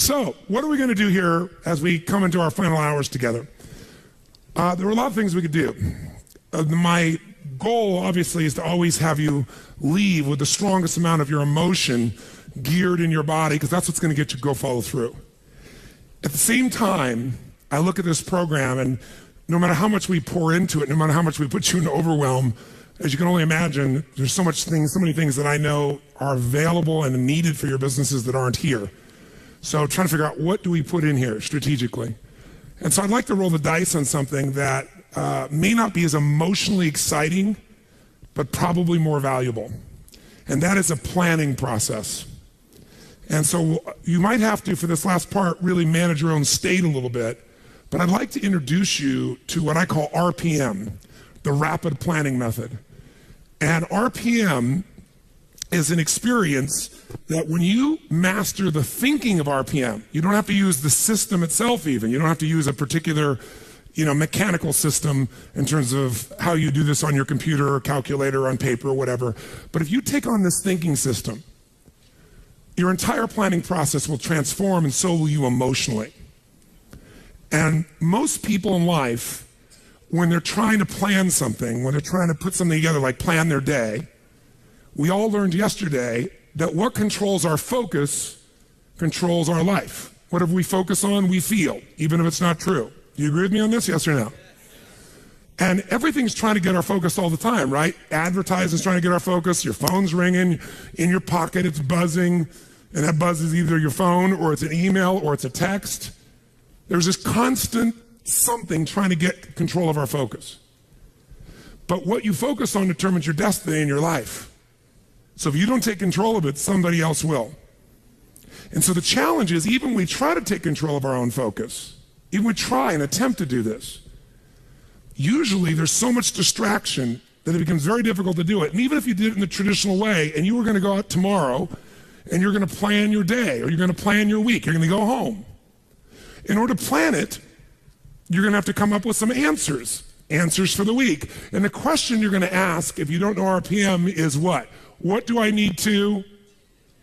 So, what are we going to do here as we come into our final hours together? There are a lot of things we could do. My goal, obviously, is to always have you leave with the strongest amount of your emotion geared in your body, because that's what's going to get you to go follow through. At the same time, I look at this program, and no matter how much we pour into it, no matter how much we put you in overwhelm, as you can only imagine, there's so many things that I know are available and needed for your businesses that aren't here. So trying to figure out, what do we put in here strategically? And so I'd like to roll the dice on something that may not be as emotionally exciting, but probably more valuable. And that is a planning process. And so you might have to, for this last part, really manage your own state a little bit. But I'd like to introduce you to what I call RPM, the rapid planning method. And RPM is an experience that when you master the thinking of RPM, you don't have to use the system itself even. You don't have to use a particular mechanical system in terms of how you do this on your computer or calculator or on paper or whatever. But if you take on this thinking system, your entire planning process will transform, and so will you emotionally. And most people in life, when they're trying to plan something, when they're trying to put something together, like plan their day, we all learned yesterday that what controls our focus controls our life. Whatever we focus on, we feel, even if it's not true. Do you agree with me on this, yes or no? And everything's trying to get our focus all the time, right? Advertising's trying to get our focus, your phone's ringing, in your pocket it's buzzing, and that buzz is either your phone, or it's an email, or it's a text. There's this constant something trying to get control of our focus. But what you focus on determines your destiny in your life. So if you don't take control of it, somebody else will. And so the challenge is, even when we try to take control of our own focus, even we try and attempt to do this, usually there's so much distraction that it becomes very difficult to do it. And even if you did it in the traditional way, and you were going to go out tomorrow, and you're going to plan your day, or you're going to plan your week, you're going to go home. In order to plan it, you're going to have to come up with some answers for the week. And the question you're going to ask, if you don't know RPM, is what? What do I need to?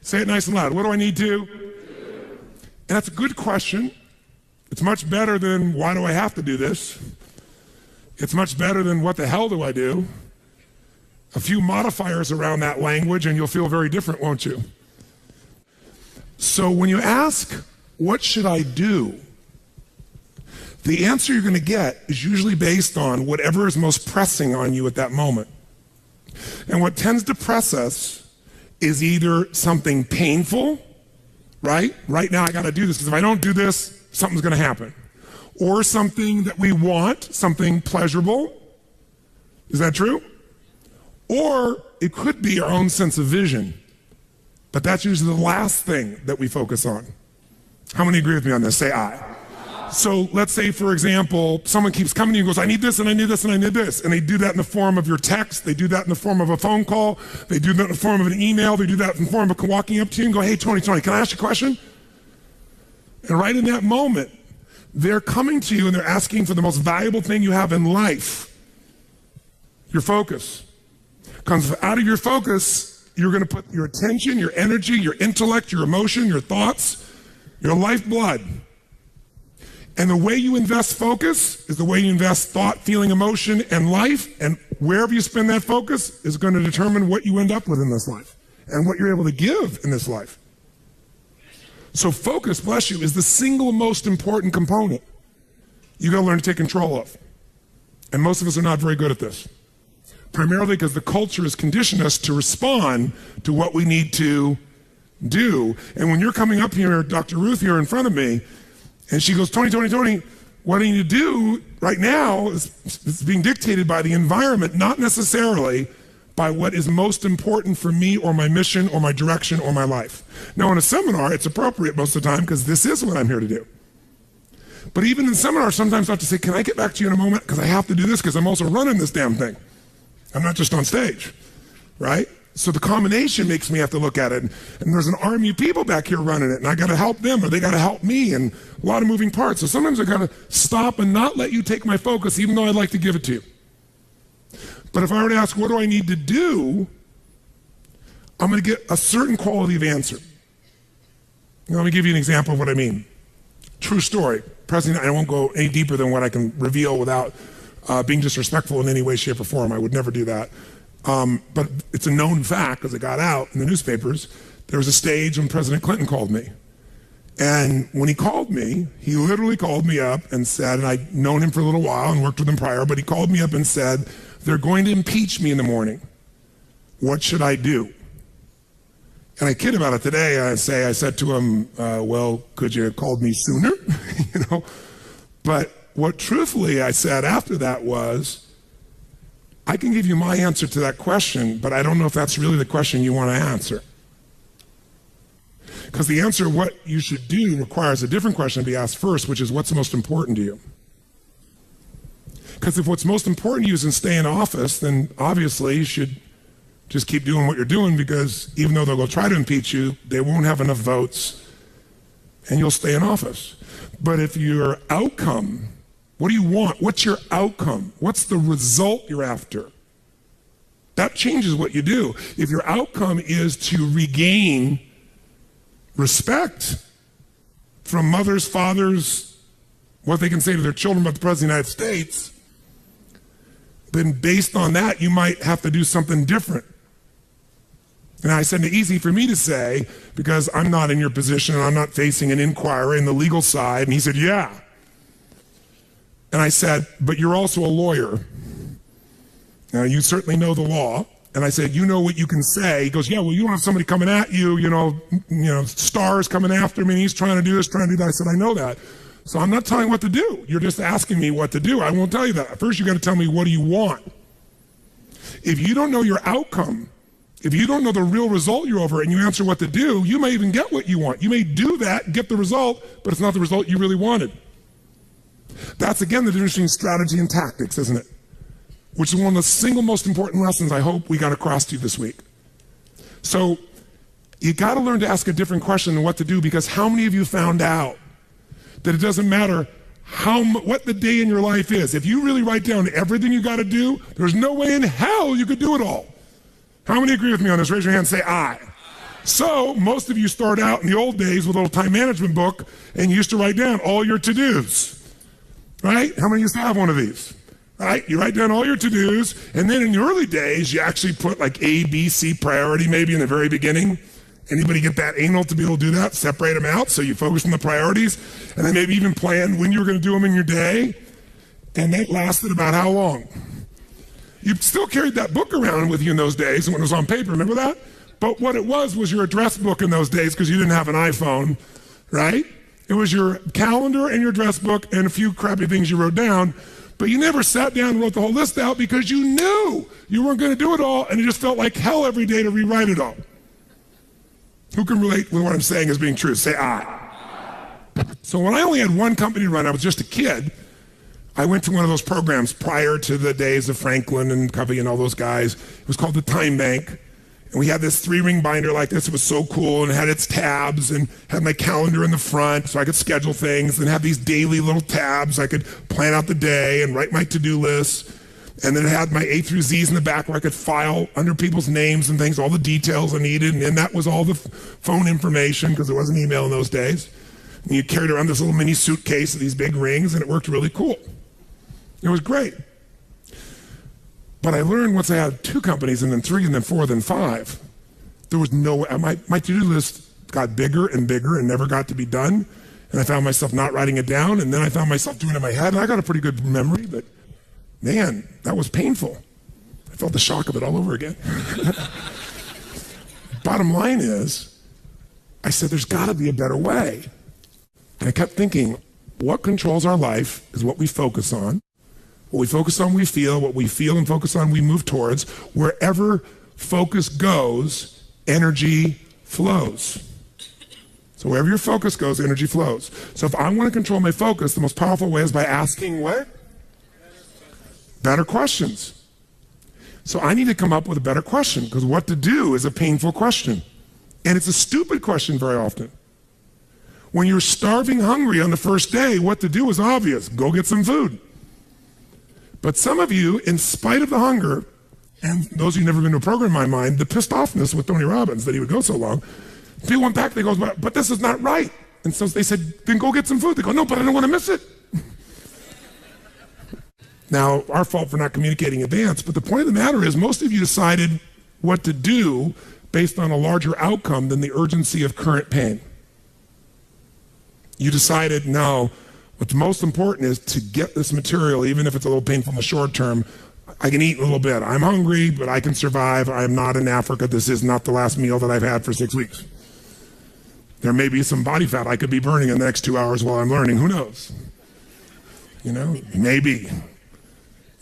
Say it nice and loud. What do I need to? And that's a good question. It's much better than, why do I have to do this? It's much better than, what the hell do I do? A few modifiers around that language and you'll feel very different, won't you? So when you ask, what should I do? The answer you're going to get is usually based on whatever is most pressing on you at that moment. And what tends to press us is either something painful, right? Right now I got to do this, because if I don't do this, something's going to happen. Or something that we want, something pleasurable. Is that true? Or it could be our own sense of vision. But that's usually the last thing that we focus on. How many agree with me on this? Say aye. So let's say, for example, someone keeps coming to you and goes, I need this, and I need this, and I need this. And they do that in the form of your text. They do that in the form of a phone call. They do that in the form of an email. They do that in the form of walking up to you and go, hey, Tony, can I ask you a question? And right in that moment, they're coming to you and they're asking for the most valuable thing you have in life, your focus. Because out of your focus, you're going to put your attention, your energy, your intellect, your emotion, your thoughts, your lifeblood. And the way you invest focus is the way you invest thought, feeling, emotion, and life. And wherever you spend that focus is going to determine what you end up with in this life and what you're able to give in this life. So focus, bless you, is the single most important component you got to learn to take control of. And most of us are not very good at this. Primarily because the culture has conditioned us to respond to what we need to do. And when you're coming up here, Dr. Ruth here in front of me, and she goes, Tony, what I need to do right now is being dictated by the environment, not necessarily by what is most important for me or my mission or my direction or my life. Now, in a seminar, it's appropriate most of the time because this is what I'm here to do. But even in seminars, sometimes I have to say, can I get back to you in a moment? Because I have to do this because I'm also running this damn thing. I'm not just on stage, right? So the combination makes me have to look at it. And there's an army of people back here running it, and I got to help them, or they got to help me, and a lot of moving parts. So sometimes I got to stop and not let you take my focus, even though I'd like to give it to you. But if I were to ask, what do I need to do? I'm going to get a certain quality of answer. Let me give you an example of what I mean. True story. President, I won't go any deeper than what I can reveal without being disrespectful in any way, shape, or form. I would never do that. But it's a known fact, because it got out in the newspapers. There was a stage when President Clinton called me. And when he called me, he literally called me up and said, and I'd known him for a little while and worked with him prior, but he called me up and said, they're going to impeach me in the morning. What should I do? And I kid about it today. I said to him, well, could you have called me sooner? But what truthfully I said after that was, I can give you my answer to that question, but I don't know if that's really the question you want to answer. Because the answer of what you should do requires a different question to be asked first, which is what's most important to you? Because if what's most important to you is to stay in office, then obviously you should just keep doing what you're doing, because even though they'll go try to impeach you, they won't have enough votes and you'll stay in office. But if your outcome, what do you want? What's your outcome? What's the result you're after? That changes what you do. If your outcome is to regain respect from mothers, fathers, what they can say to their children about the President of the United States, then based on that, you might have to do something different. And I said, it's easy for me to say, because I'm not in your position and I'm not facing an inquiry in the legal side. And he said, yeah. And I said, but you're also a lawyer. Now, you certainly know the law. And I said, you know what you can say. He goes, yeah, well, you don't have somebody coming at you, stars coming after me, and he's trying to do this, trying to do that. I said, I know that. So I'm not telling you what to do. You're just asking me what to do. I won't tell you that. First, you got to tell me, what do you want? If you don't know your outcome, if you don't know the real result you're over and you answer what to do, you may even get what you want. You may do that, get the result, but it's not the result you really wanted. That's, again, the difference between strategy and tactics, isn't it? Which is one of the single most important lessons I hope we got across to you this week. So you got to learn to ask a different question than what to do, because how many of you found out that it doesn't matter what the day in your life is? If you really write down everything you got to do, there's no way in hell you could do it all. How many agree with me on this? Raise your hand and say aye. So most of you start out in the old days with a little time management book and you used to write down all your to-dos, right? How many used to have one of these? Right? You write down all your to-dos, and then in the early days, you actually put like A, B, C priority maybe in the very beginning. Anybody get that anal to be able to do that? Separate them out so you focus on the priorities, and then maybe even plan when you were going to do them in your day. And that lasted about how long? You still carried that book around with you in those days when it was on paper, remember that? But what it was your address book in those days, because you didn't have an iPhone, right? It was your calendar and your address book and a few crappy things you wrote down, but you never sat down and wrote the whole list out because you knew you weren't going to do it all, and it just felt like hell every day to rewrite it all. Who can relate with what I'm saying as being true? Say aye. So when I only had one company to run, I was just a kid, I went to one of those programs prior to the days of Franklin and Covey and all those guys. It was called the Time Bank. And we had this 3-ring binder like this. It was so cool, and it had its tabs and had my calendar in the front so I could schedule things, and have these daily little tabs. I could plan out the day and write my to-do lists. And then it had my A through Z's in the back where I could file under people's names and things, all the details I needed. And then that was all the phone information, because there wasn't email in those days. And you carried around this little mini suitcase of these big rings, and it worked really cool. It was great. But I learned once I had 2 companies, and then 3, and then 4, then 5, there was no way. My to-do list got bigger and bigger and never got to be done. And I found myself not writing it down, and then I found myself doing it in my head. And I got a pretty good memory, but man, that was painful. I felt the shock of it all over again. Bottom line is, I said, there's got to be a better way. And I kept thinking, what controls our life is what we focus on. What we focus on, we feel. What we feel and focus on, we move towards. Wherever focus goes, energy flows. So wherever your focus goes, energy flows. So if I want to control my focus, the most powerful way is by asking what? Better questions. So I need to come up with a better question, because what to do is a painful question. And it's a stupid question very often. When you're starving hungry on the first day, what to do is obvious. Go get some food. But some of you, in spite of the hunger, and those of you who've never been to a program in my mind, the pissed offness with Tony Robbins that he would go so long, People went back, they go, but this is not right. And so they said, then go get some food. They go, no, but I don't want to miss it. Now, our fault for not communicating in advance, but the point of the matter is most of you decided what to do based on a larger outcome than the urgency of current pain. You decided, no, what's most important is to get this material, even if it's a little painful in the short term. I can eat a little bit. I'm hungry, but I can survive. I am not in Africa. This is not the last meal that I've had for 6 weeks. There may be some body fat I could be burning in the next 2 hours while I'm learning. Who knows? You know, maybe.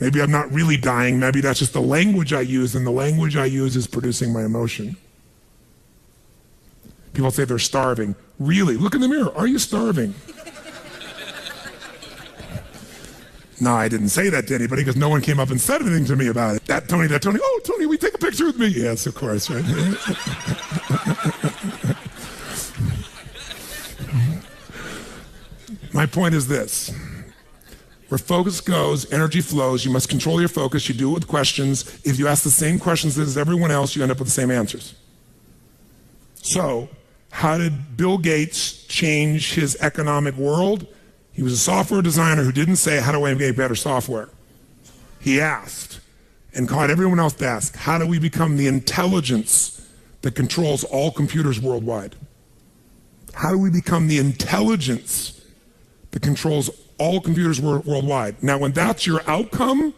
Maybe I'm not really dying. Maybe that's just the language I use, and the language I use is producing my emotion. People say they're starving. Really? Look in the mirror. Are you starving? No, I didn't say that to anybody because no one came up and said anything to me about it. That Tony. Oh, Tony, will you take a picture with me? Yes, of course, right? My point is this. Where focus goes, energy flows. You must control your focus. You do it with questions. If you ask the same questions as everyone else, you end up with the same answers. So, how did Bill Gates change his economic world? He was a software designer who didn't say, how do I make better software? He asked, and caught everyone else to ask, how do we become the intelligence that controls all computers worldwide? How do we become the intelligence that controls all computers worldwide? Now, when that's your outcome,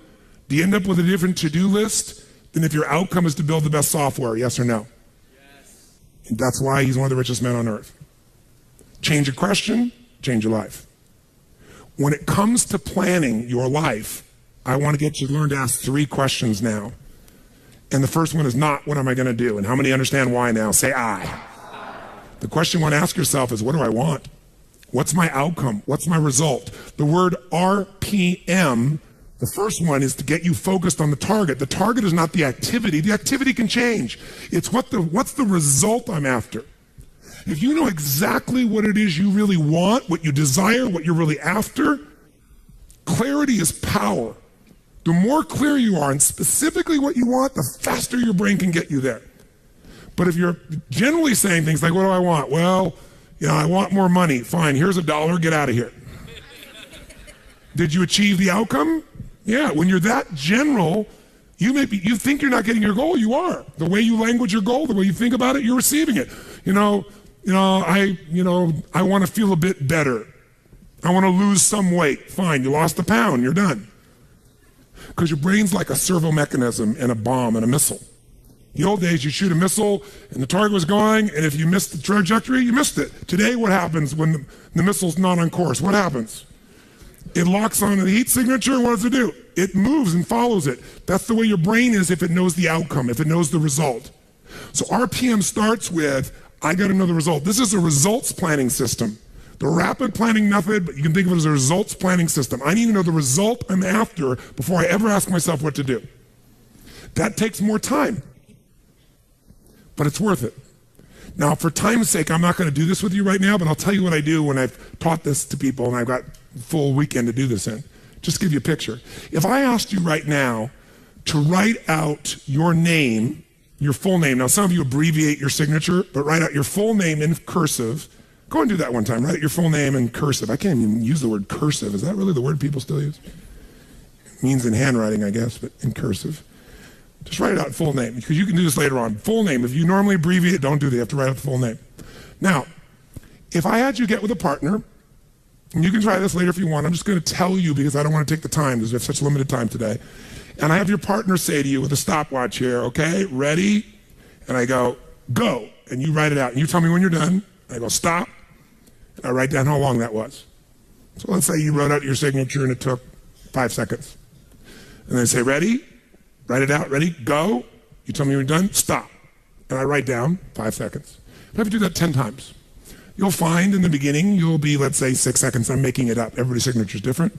do you end up with a different to-do list than if your outcome is to build the best software? Yes or no? Yes. And that's why he's one of the richest men on earth. Change a question, change your life. When it comes to planning your life, I want to get you to learn to ask 3 questions now. And the first one is not, what am I going to do? And how many understand why now? Say I. The question you want to ask yourself is, what do I want? What's my outcome? What's my result? The word RPM, the first one, is to get you focused on the target. The target is not the activity. The activity can change. It's what's the result I'm after. If you know exactly what it is you really want, what you desire, what you're really after, clarity is power. The more clear you are and specifically what you want, the faster your brain can get you there. But if you're generally saying things like, what do I want? Well, I want more money. Fine, here's $1, get out of here. Did you achieve the outcome? Yeah, when you're that general, you think you're not getting your goal, you are. The way you language your goal, the way you think about it, you're receiving it. I want to feel a bit better. I want to lose some weight. Fine, you lost a pound, you're done. Because your brain's like a servo mechanism and a bomb and a missile. In the old days, you shoot a missile and the target was going, and if you missed the trajectory, you missed it. Today, what happens when the missile's not on course? What happens? It locks on the heat signature, and what does it do? It moves and follows it. That's the way your brain is if it knows the outcome, if it knows the result. So RPM starts with, I got to know the result. This is a results planning system. The rapid planning method, but you can think of it as a results planning system. I need to know the result I'm after before I ever ask myself what to do. That takes more time, but it's worth it. Now, for time's sake, I'm not going to do this with you right now, but I'll tell you what I do when I've taught this to people and I've got a full weekend to do this in. Just to give you a picture. If I asked you right now to write out your name, your full name. Now, some of you abbreviate your signature, but write out your full name in cursive. Go and do that one time. Write out your full name in cursive. I can't even use the word cursive. Is that really the word people still use? It means in handwriting, I guess, but in cursive. Just write it out full name, because you can do this later on. Full name. If you normally abbreviate, don't do that. You have to write out the full name. Now, if I had you get with a partner, and you can try this later if you want. I'm just going to tell you because I don't want to take the time because we have such limited time today. And I have your partner say to you with a stopwatch here, okay, ready? And I go, go. And you write it out. And you tell me when you're done. I go, stop. And I write down how long that was. So let's say you wrote out your signature and it took 5 seconds. And then I say, ready? Write it out. Ready? Go. You tell me when you're done. Stop. And I write down 5 seconds. I have to do that 10 times. You'll find in the beginning, you'll be, let's say, 6 seconds. I'm making it up. Everybody's signature is different.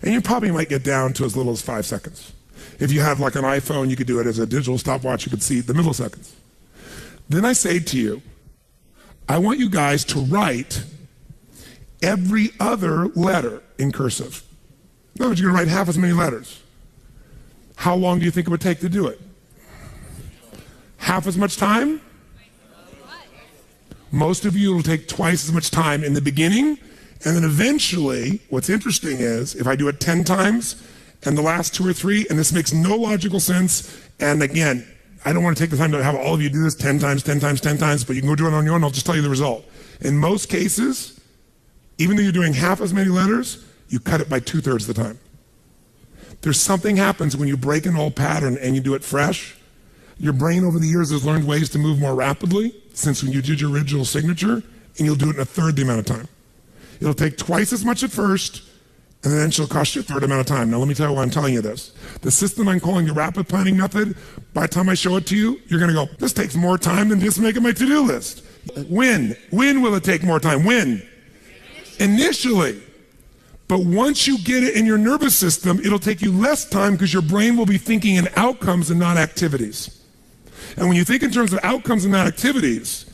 And you probably might get down to as little as 5 seconds. If you have like an iPhone, you could do it as a digital stopwatch. You could see the milliseconds. Then I say to you, I want you guys to write every other letter in cursive. In other words, you're going to write half as many letters. How long do you think it would take to do it? Half as much time? Most of you, it'll take twice as much time in the beginning, and then eventually, what's interesting is, if I do it 10 times, and the last 2 or 3, and this makes no logical sense, and again, I don't want to take the time to have all of you do this 10 times, 10 times, 10 times, but you can go do it on your own, I'll just tell you the result. In most cases, even though you're doing half as many letters, you cut it by 2/3 of the time. There's something happens when you break an old pattern and you do it fresh. Your brain over the years has learned ways to move more rapidly since when you did your original signature, and you'll do it in 1/3 the amount of time. It'll take twice as much at first, and then it'll cost you 1/3 amount of time. Now let me tell you why I'm telling you this. The system I'm calling the rapid planning method, by the time I show it to you, you're gonna go, this takes more time than just making my to-do list. When will it take more time? When? Initially. But once you get it in your nervous system, it'll take you less time because your brain will be thinking in outcomes and not activities. And when you think in terms of outcomes and not activities,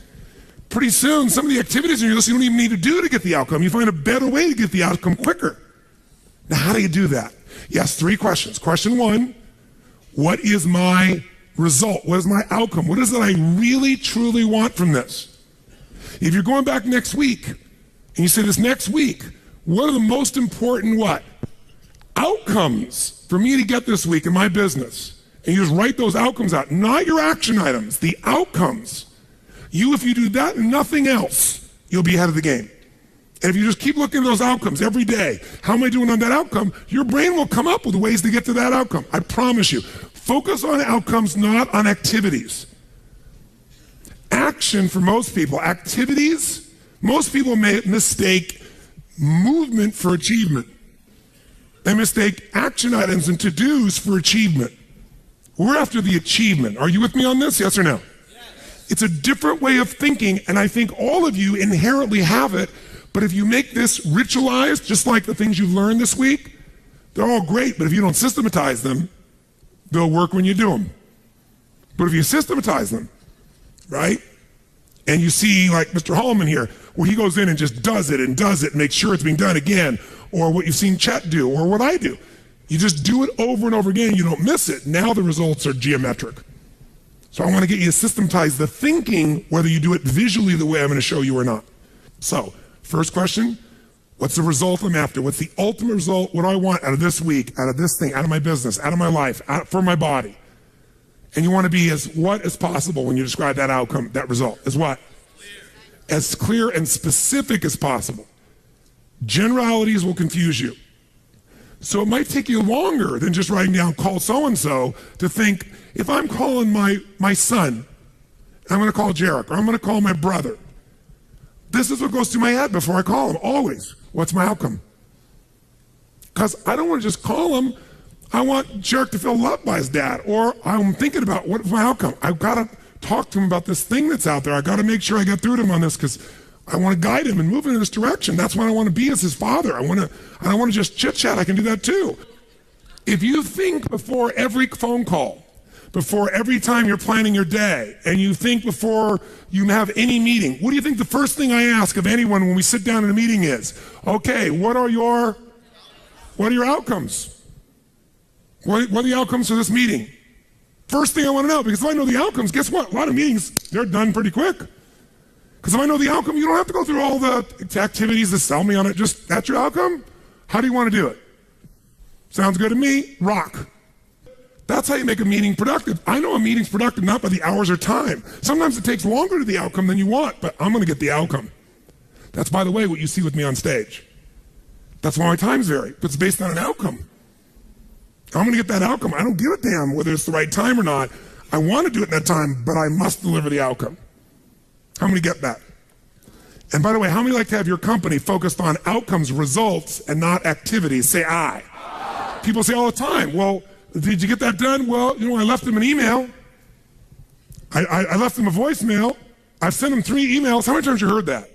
pretty soon some of the activities in your list you don't even need to do to get the outcome. You find a better way to get the outcome quicker. Now, how do you do that? Yes, 3 questions. Question 1, what is my result? What is my outcome? What is it I really, truly want from this? If you're going back next week, and you say this next week, what are the most important what? Outcomes for me to get this week in my business? And you just write those outcomes out, not your action items, the outcomes. If you do that and nothing else, you'll be ahead of the game. And if you just keep looking at those outcomes every day, how am I doing on that outcome? Your brain will come up with ways to get to that outcome. I promise you. Focus on outcomes, not on activities. Action for most people, activities, most people may mistake movement for achievement. They mistake action items and to-dos for achievement. We're after the achievement. Are you with me on this? Yes or no? Yes. It's a different way of thinking, and I think all of you inherently have it, but if you make this ritualized, just like the things you've learned this week, they're all great, but if you don't systematize them, they'll work when you do them. But if you systematize them, right? And you see like Mr. Hallman here, where he goes in and just does it and makes sure it's being done again, or what you've seen Chet do, or what I do. You just do it over and over again, you don't miss it. Now the results are geometric. So I want to get you to systematize the thinking, whether you do it visually the way I'm going to show you or not. So, first question, what's the result I'm after? What's the ultimate result? What do I want out of this week, out of this thing, out of my business, out of my life, for my body? And you want to be as what as possible when you describe that outcome, that result. As what? As clear and specific as possible. Generalities will confuse you. So it might take you longer than just writing down call so-and-so to think, if I'm calling my son, I'm going to call Jarek, or I'm going to call my brother. This is what goes through my head before I call him, always. What's my outcome? Because I don't want to just call him. I want Jarek to feel loved by his dad. Or I'm thinking about what's my outcome. I've got to talk to him about this thing that's out there. I've got to make sure I get through to him on this because I want to guide him and move him in this direction. That's what I want to be as his father. I don't want to just chit-chat. I can do that too. If you think before every phone call, before every time you're planning your day, and you think before you have any meeting, what do you think the first thing I ask of anyone when we sit down in a meeting is? Okay, what are your outcomes? What are the outcomes of this meeting? First thing I want to know, because if I know the outcomes, guess what? A lot of meetings, they're done pretty quick. Because if I know the outcome, you don't have to go through all the activities to sell me on it. Just, that's your outcome? How do you want to do it? Sounds good to me? Rock. That's how you make a meeting productive. I know a meeting's productive not by the hours or time. Sometimes it takes longer to the outcome than you want, but I'm going to get the outcome. That's, by the way, what you see with me on stage. That's why my times vary, but it's based on an outcome. I'm going to get that outcome. I don't give a damn whether it's the right time or not. I want to do it in that time, but I must deliver the outcome. How many get that? And by the way, how many like to have your company focused on outcomes, results, and not activities? Say aye. People say all the time, well, did you get that done? Well, I left them an email. I left them a voicemail. I've sent them 3 emails. How many times have you heard that?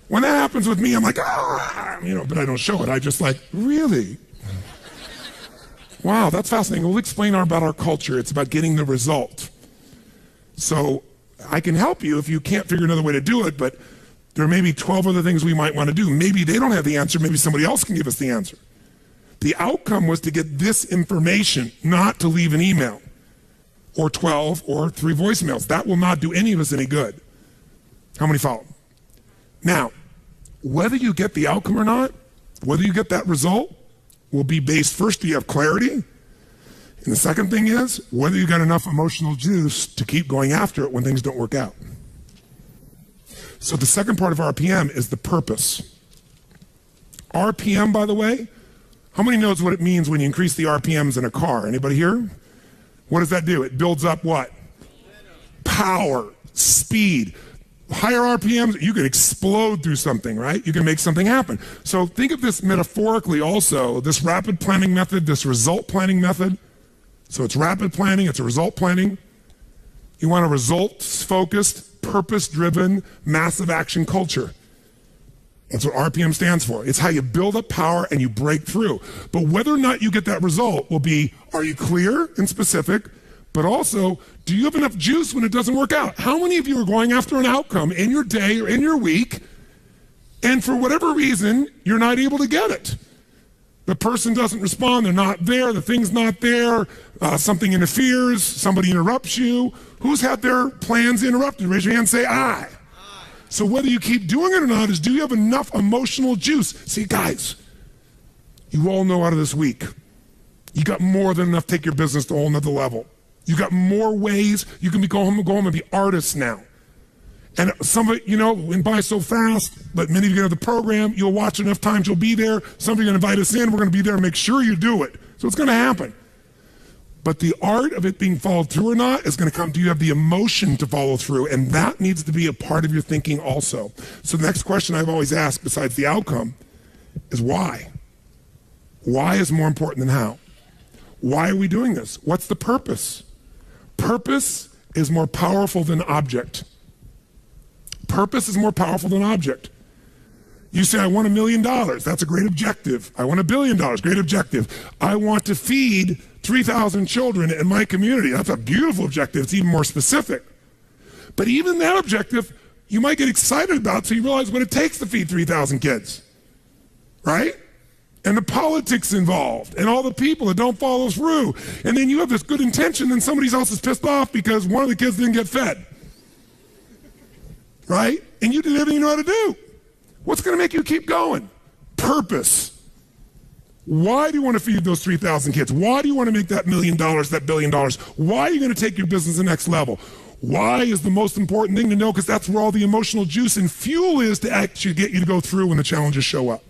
When that happens with me, I'm like, but I don't show it. I just like, really? Wow, that's fascinating. We'll explain about our culture. It's about getting the result. So I can help you if you can't figure another way to do it, but there may be 12 other things we might want to do. Maybe they don't have the answer. Maybe somebody else can give us the answer. The outcome was to get this information, not to leave an email or 12 or 3 voicemails. That will not do any of us any good. How many follow? Now, whether you get the outcome or not, whether you get that result, will be based, first, do you have clarity? And the second thing is, whether you got enough emotional juice to keep going after it when things don't work out. So the second part of RPM is the purpose. RPM, by the way, how many knows what it means when you increase the RPMs in a car? Anybody here? What does that do? It builds up what? Power, speed. Higher RPMs, you can explode through something, right? You can make something happen. So think of this metaphorically also, this rapid planning method, this result planning method. So it's rapid planning, it's a result planning. You want a results-focused, purpose-driven, massive action culture. That's what RPM stands for. It's how you build up power and you break through. But whether or not you get that result will be, are you clear and specific? But also, do you have enough juice when it doesn't work out? How many of you are going after an outcome in your day or in your week, and for whatever reason, you're not able to get it? The person doesn't respond, they're not there, the thing's not there, something interferes, somebody interrupts you. Who's had their plans interrupted? Raise your hand and say, I. So whether you keep doing it or not is, do you have enough emotional juice? See, guys, you all know out of this week, you got more than enough to take your business to a whole nother level. You got more ways. You can go home and be artists now. And some of it, went by so fast, but many of you get on the program, you'll watch enough times, you'll be there. Somebody's going to invite us in, we're going to be there and make sure you do it. So it's going to happen. But the art of it being followed through or not is going to come, do you have the emotion to follow through? And that needs to be a part of your thinking also. So the next question I've always asked, besides the outcome, is why? Why is more important than how? Why are we doing this? What's the purpose? Purpose is more powerful than object. Purpose is more powerful than object. You say, I want $1 million. That's a great objective. I want $1 billion. Great objective. I want to feed 3,000 children in my community. That's a beautiful objective. It's even more specific. But even that objective, you might get excited about, so you realize what it takes to feed 3,000 kids, right? And the politics involved, and all the people that don't follow through. And then you have this good intention, and somebody else is pissed off because one of the kids didn't get fed, right? And you did everything you know how to do. What's going to make you keep going? Purpose. Why do you want to feed those 3,000 kids? Why do you want to make that $1 million, that $1 billion? Why are you going to take your business to the next level? Why is the most important thing to know? Because that's where all the emotional juice and fuel is to actually get you to go through when the challenges show up.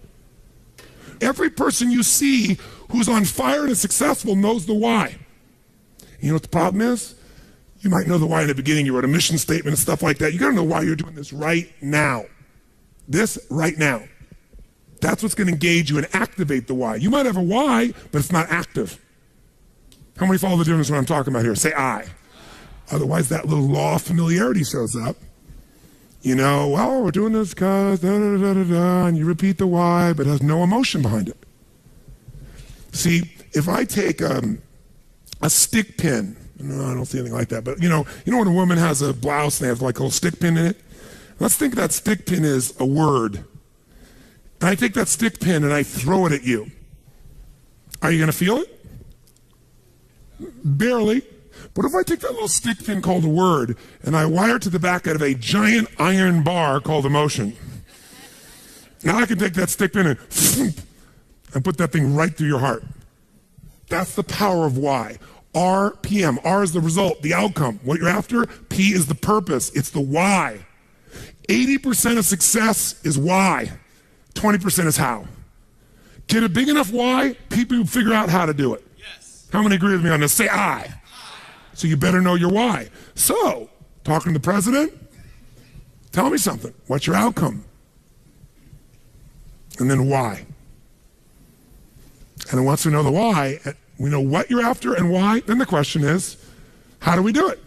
Every person you see who's on fire and is successful knows the why. You know what the problem is? You might know the why in the beginning. You wrote a mission statement and stuff like that. You got to know why you're doing this right now. This right now. That's what's going to engage you and activate the why. You might have a why, but it's not active. How many follow the difference what I'm talking about here? Say I. Otherwise, that little law of familiarity shows up. Well, we're doing this because da-da-da-da-da, and you repeat the why, but it has no emotion behind it. See, if I take a stick pin, no, I don't see anything like that, but you know when a woman has a blouse and they have like a little stick pin in it? Let's think that stick pin is a word. And I take that stick pin and I throw it at you. Are you going to feel it? Barely. But if I take that little stick pin called a word and I wire it to the back of a giant iron bar called emotion, now I can take that stick pin and put that thing right through your heart. That's the power of why. RPM. R is the result, the outcome, what you're after. P is the purpose. It's the why. 80% of success is why. 20% is how. Get a big enough why, people will figure out how to do it. Yes. How many agree with me on this? Say I. So you better know your why. So, talking to the president, tell me something. What's your outcome? And then why? And then once we know the why, we know what you're after and why, then the question is, how do we do it?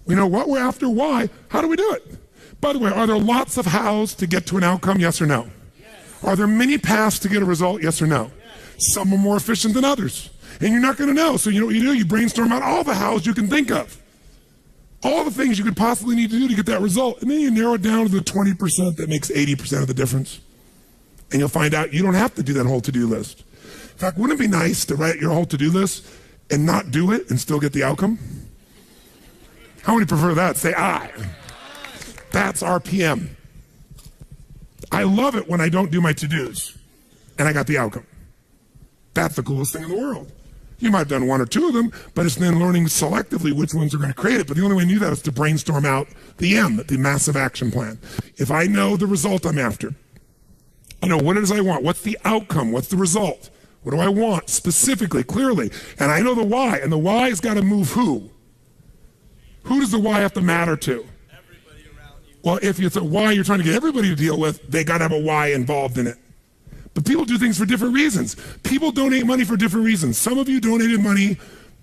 We know what we're after, why, how do we do it? By the way, are there lots of hows to get to an outcome, yes or no? Yes. Are there many paths to get a result, yes or no? Yes. Some are more efficient than others. And you're not going to know. So you know what you do? You brainstorm out all the hows you can think of. All the things you could possibly need to do to get that result. And then you narrow it down to the 20% that makes 80% of the difference. And you'll find out you don't have to do that whole to-do list. In fact, wouldn't it be nice to write your whole to-do list and not do it and still get the outcome? How many prefer that? Say I. That's RPM. I love it when I don't do my to-dos and I got the outcome. That's the coolest thing in the world. You might have done one or two of them, but it's then learning selectively which ones are going to create it. But the only way to do that is to brainstorm out the M, the massive action plan. If I know the result I'm after, I know what it is I want, what's the outcome, what's the result, what do I want specifically, clearly, and I know the why, and the why has got to move who? Who does the why have to matter to? Everybody around you. Well, if it's a why you're trying to get everybody to deal with, they got to have a why involved in it. But people do things for different reasons. People donate money for different reasons. Some of you donated money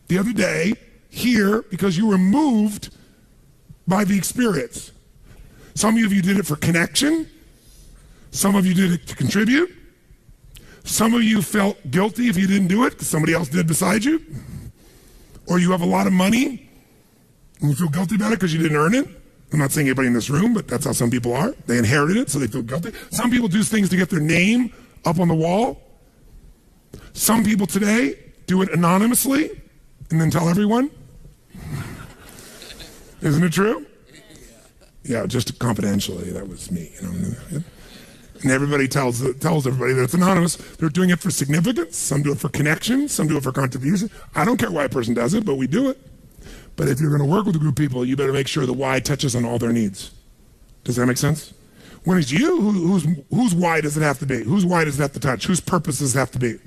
the other day here because you were moved by the experience. Some of you did it for connection. Some of you did it to contribute. Some of you felt guilty if you didn't do it because somebody else did beside you. Or you have a lot of money and you feel guilty about it because you didn't earn it. I'm not saying anybody in this room, but that's how some people are. They inherited it, so they feel guilty. Some people do things to get their name up on the wall. Some people today do it anonymously and then tell everyone. Isn't it true? Yeah, just confidentially. That was me. You know? And everybody tells everybody that it's anonymous. They're doing it for significance. Some do it for connection. Some do it for contribution. I don't care why a person does it, but we do it. But if you're going to work with a group of people, you better make sure the why touches on all their needs. Does that make sense? When it's you, whose why does it have to be? Whose why does it have to touch? Whose purpose does it have to be?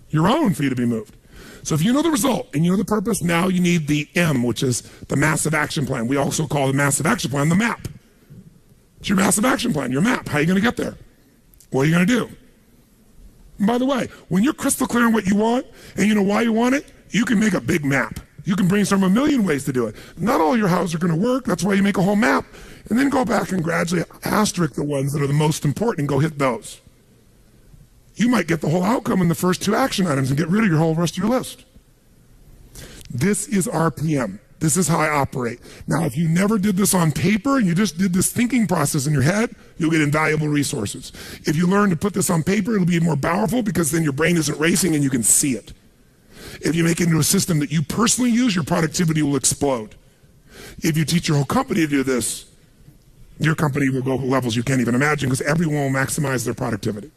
Your own for you to be moved. So if you know the result and you know the purpose, now you need the M, which is the massive action plan. We also call the massive action plan the map. It's your massive action plan, your map. How are you going to get there? What are you going to do? And by the way, when you're crystal clear on what you want and you know why you want it, you can make a big map. You can brainstorm a million ways to do it. Not all your houses are going to work. That's why you make a whole map. And then go back and gradually asterisk the ones that are the most important and go hit those. You might get the whole outcome in the first two action items and get rid of your whole rest of your list. This is RPM. This is how I operate. Now, if you never did this on paper and you just did this thinking process in your head, you'll get invaluable resources. If you learn to put this on paper, it'll be more powerful because then your brain isn't racing and you can see it. If you make it into a system that you personally use, your productivity will explode. If you teach your whole company to do this, your company will go to levels you can't even imagine because everyone will maximize their productivity.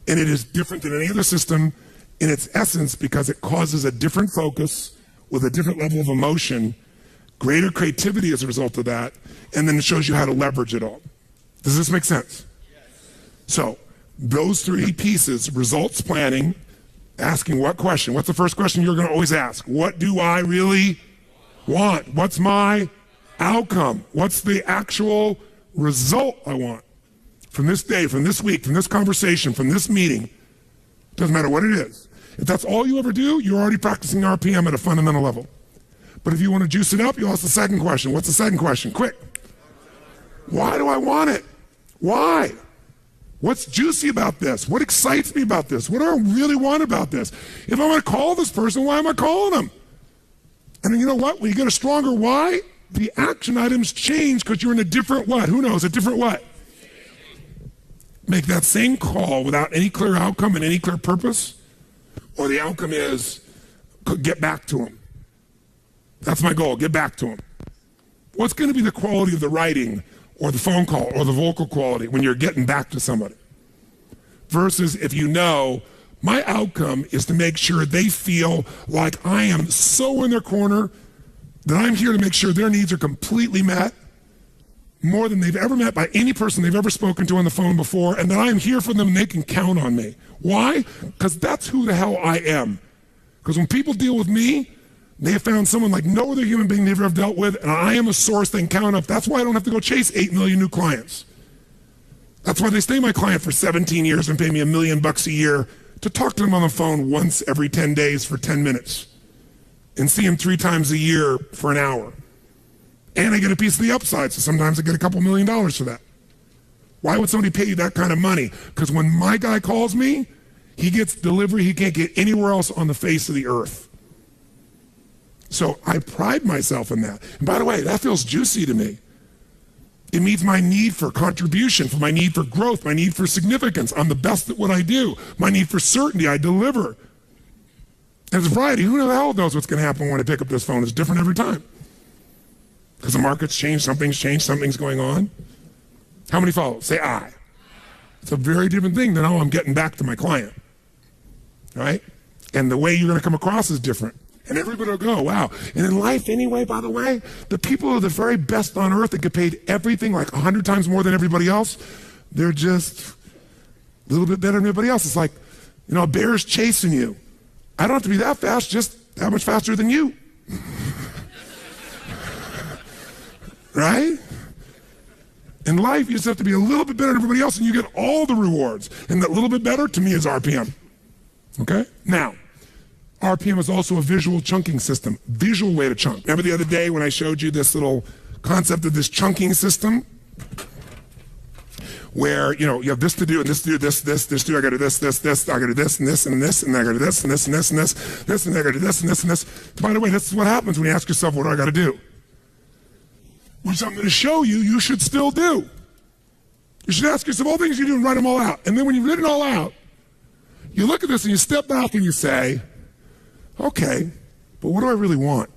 And it is different than any other system in its essence because it causes a different focus with a different level of emotion, greater creativity as a result of that, and then it shows you how to leverage it all. Does this make sense? Yes. So those three pieces, results planning, asking what question? What's the first question you're going to always ask? What do I really want? What's my outcome? What's the actual result I want from this day, from this week, from this conversation, from this meeting? Doesn't matter what it is. If that's all you ever do, you're already practicing RPM at a fundamental level. But if you want to juice it up, you ask the second question. What's the second question? Quick. Why do I want it? Why? What's juicy about this? What excites me about this? What do I really want about this? If I'm going to call this person, why am I calling them? And then you know what? When you get a stronger why, the action items change because you're in a different what? Who knows? A different what? Make that same call without any clear outcome and any clear purpose, or the outcome is get back to him. That's my goal, get back to him. What's going to be the quality of the writing or the phone call or the vocal quality when you're getting back to somebody? Versus if you know, my outcome is to make sure they feel like I am so in their corner that I'm here to make sure their needs are completely met, more than they've ever met by any person they've ever spoken to on the phone before, and that I am here for them and they can count on me. Why? Because that's who the hell I am. Because when people deal with me, they have found someone like no other human being they've ever dealt with, and I am a source they can count on. That's why I don't have to go chase 8 million new clients. That's why they stay my client for 17 years and pay me $1 million a year to talk to them on the phone once every 10 days for 10 minutes and see them 3 times a year for an hour. And I get a piece of the upside, so sometimes I get a couple $1 million for that. Why would somebody pay you that kind of money? Because when my guy calls me, he gets delivery he can't get anywhere else on the face of the earth. So I pride myself in that. And by the way, that feels juicy to me. It meets my need for contribution, for my need for growth, my need for significance. I'm the best at what I do. My need for certainty, I deliver. And it's variety. Who the hell knows what's going to happen when I pick up this phone? It's different every time. Because the market's changed, something's going on. How many follow? Say I. It's a very different thing than, oh, I'm getting back to my client, right? And the way you're going to come across is different. And everybody will go, wow. And in life anyway, by the way, the people who are the very best on earth that get paid everything like 100 times more than everybody else, they're just a little bit better than everybody else. It's like, you know, a bear's chasing you. I don't have to be that fast, just that much faster than you. Right? In life, you just have to be a little bit better than everybody else and you get all the rewards. And that little bit better, to me, is RPM. Okay? Now, RPM is also a visual chunking system, visual way to chunk. Remember the other day when I showed you this little concept of this chunking system? Where, you know, you have this to do, and this to do, this to do, I gotta do this, I gotta do this, and this, and this, and I gotta do this, and this, and this, and this, and I gotta do this, and this, and this. By the way, this is what happens when you ask yourself, what do I gotta do? Which I'm gonna show you, you should still do. You should ask yourself all things you do and write them all out. And then when you've written it all out, you look at this and you step back and you say, okay, but what do I really want?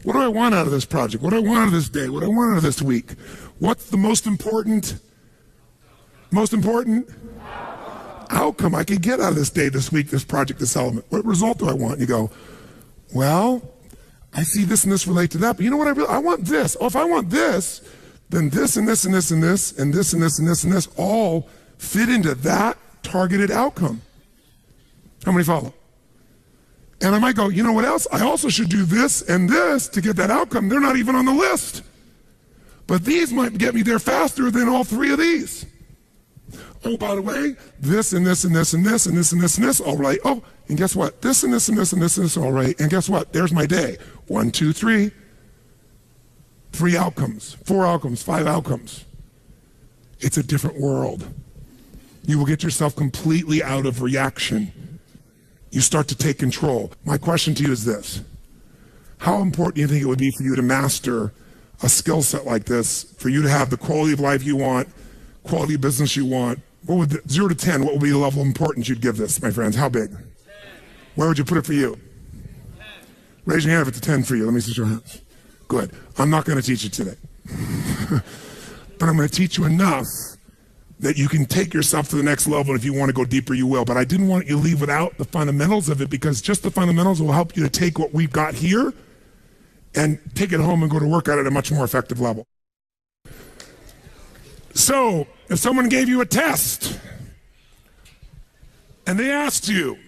What do I want out of this project? What do I want out of this day? What do I want out of this week? What's the most important outcome I could get out of this day, this week, this project, this element? What result do I want? You go, well, I see this and this relate to that, but you know what I want this. Oh, if I want this, then this and this and this and this and this and this and this and this all fit into that targeted outcome. How many follow? And I might go, you know what else? I also should do this and this to get that outcome. They're not even on the list. But these might get me there faster than all three of these. Oh, by the way, this and this and this and this and this and this and this, all right. Oh, and guess what? This and this and this and this and this, all right. And guess what? There's my day. 1, 2, 3. 3 outcomes, 4 outcomes, 5 outcomes. It's a different world. You will get yourself completely out of reaction. You start to take control. My question to you is this. How important do you think it would be for you to master a skill set like this, for you to have the quality of life you want, quality of business you want? What would 0 to 10, what would be the level of importance you'd give this, my friends? How big? 10. Where would you put it for you? 10. Raise your hand if it's a 10 for you. Let me see your hands. Good. I'm not going to teach you today. But I'm going to teach you enough that you can take yourself to the next level. If you want to go deeper, you will. But I didn't want you to leave without the fundamentals of it, because just the fundamentals will help you to take what we've got here and take it home and go to work at it at a much more effective level. So, if someone gave you a test and they asked you,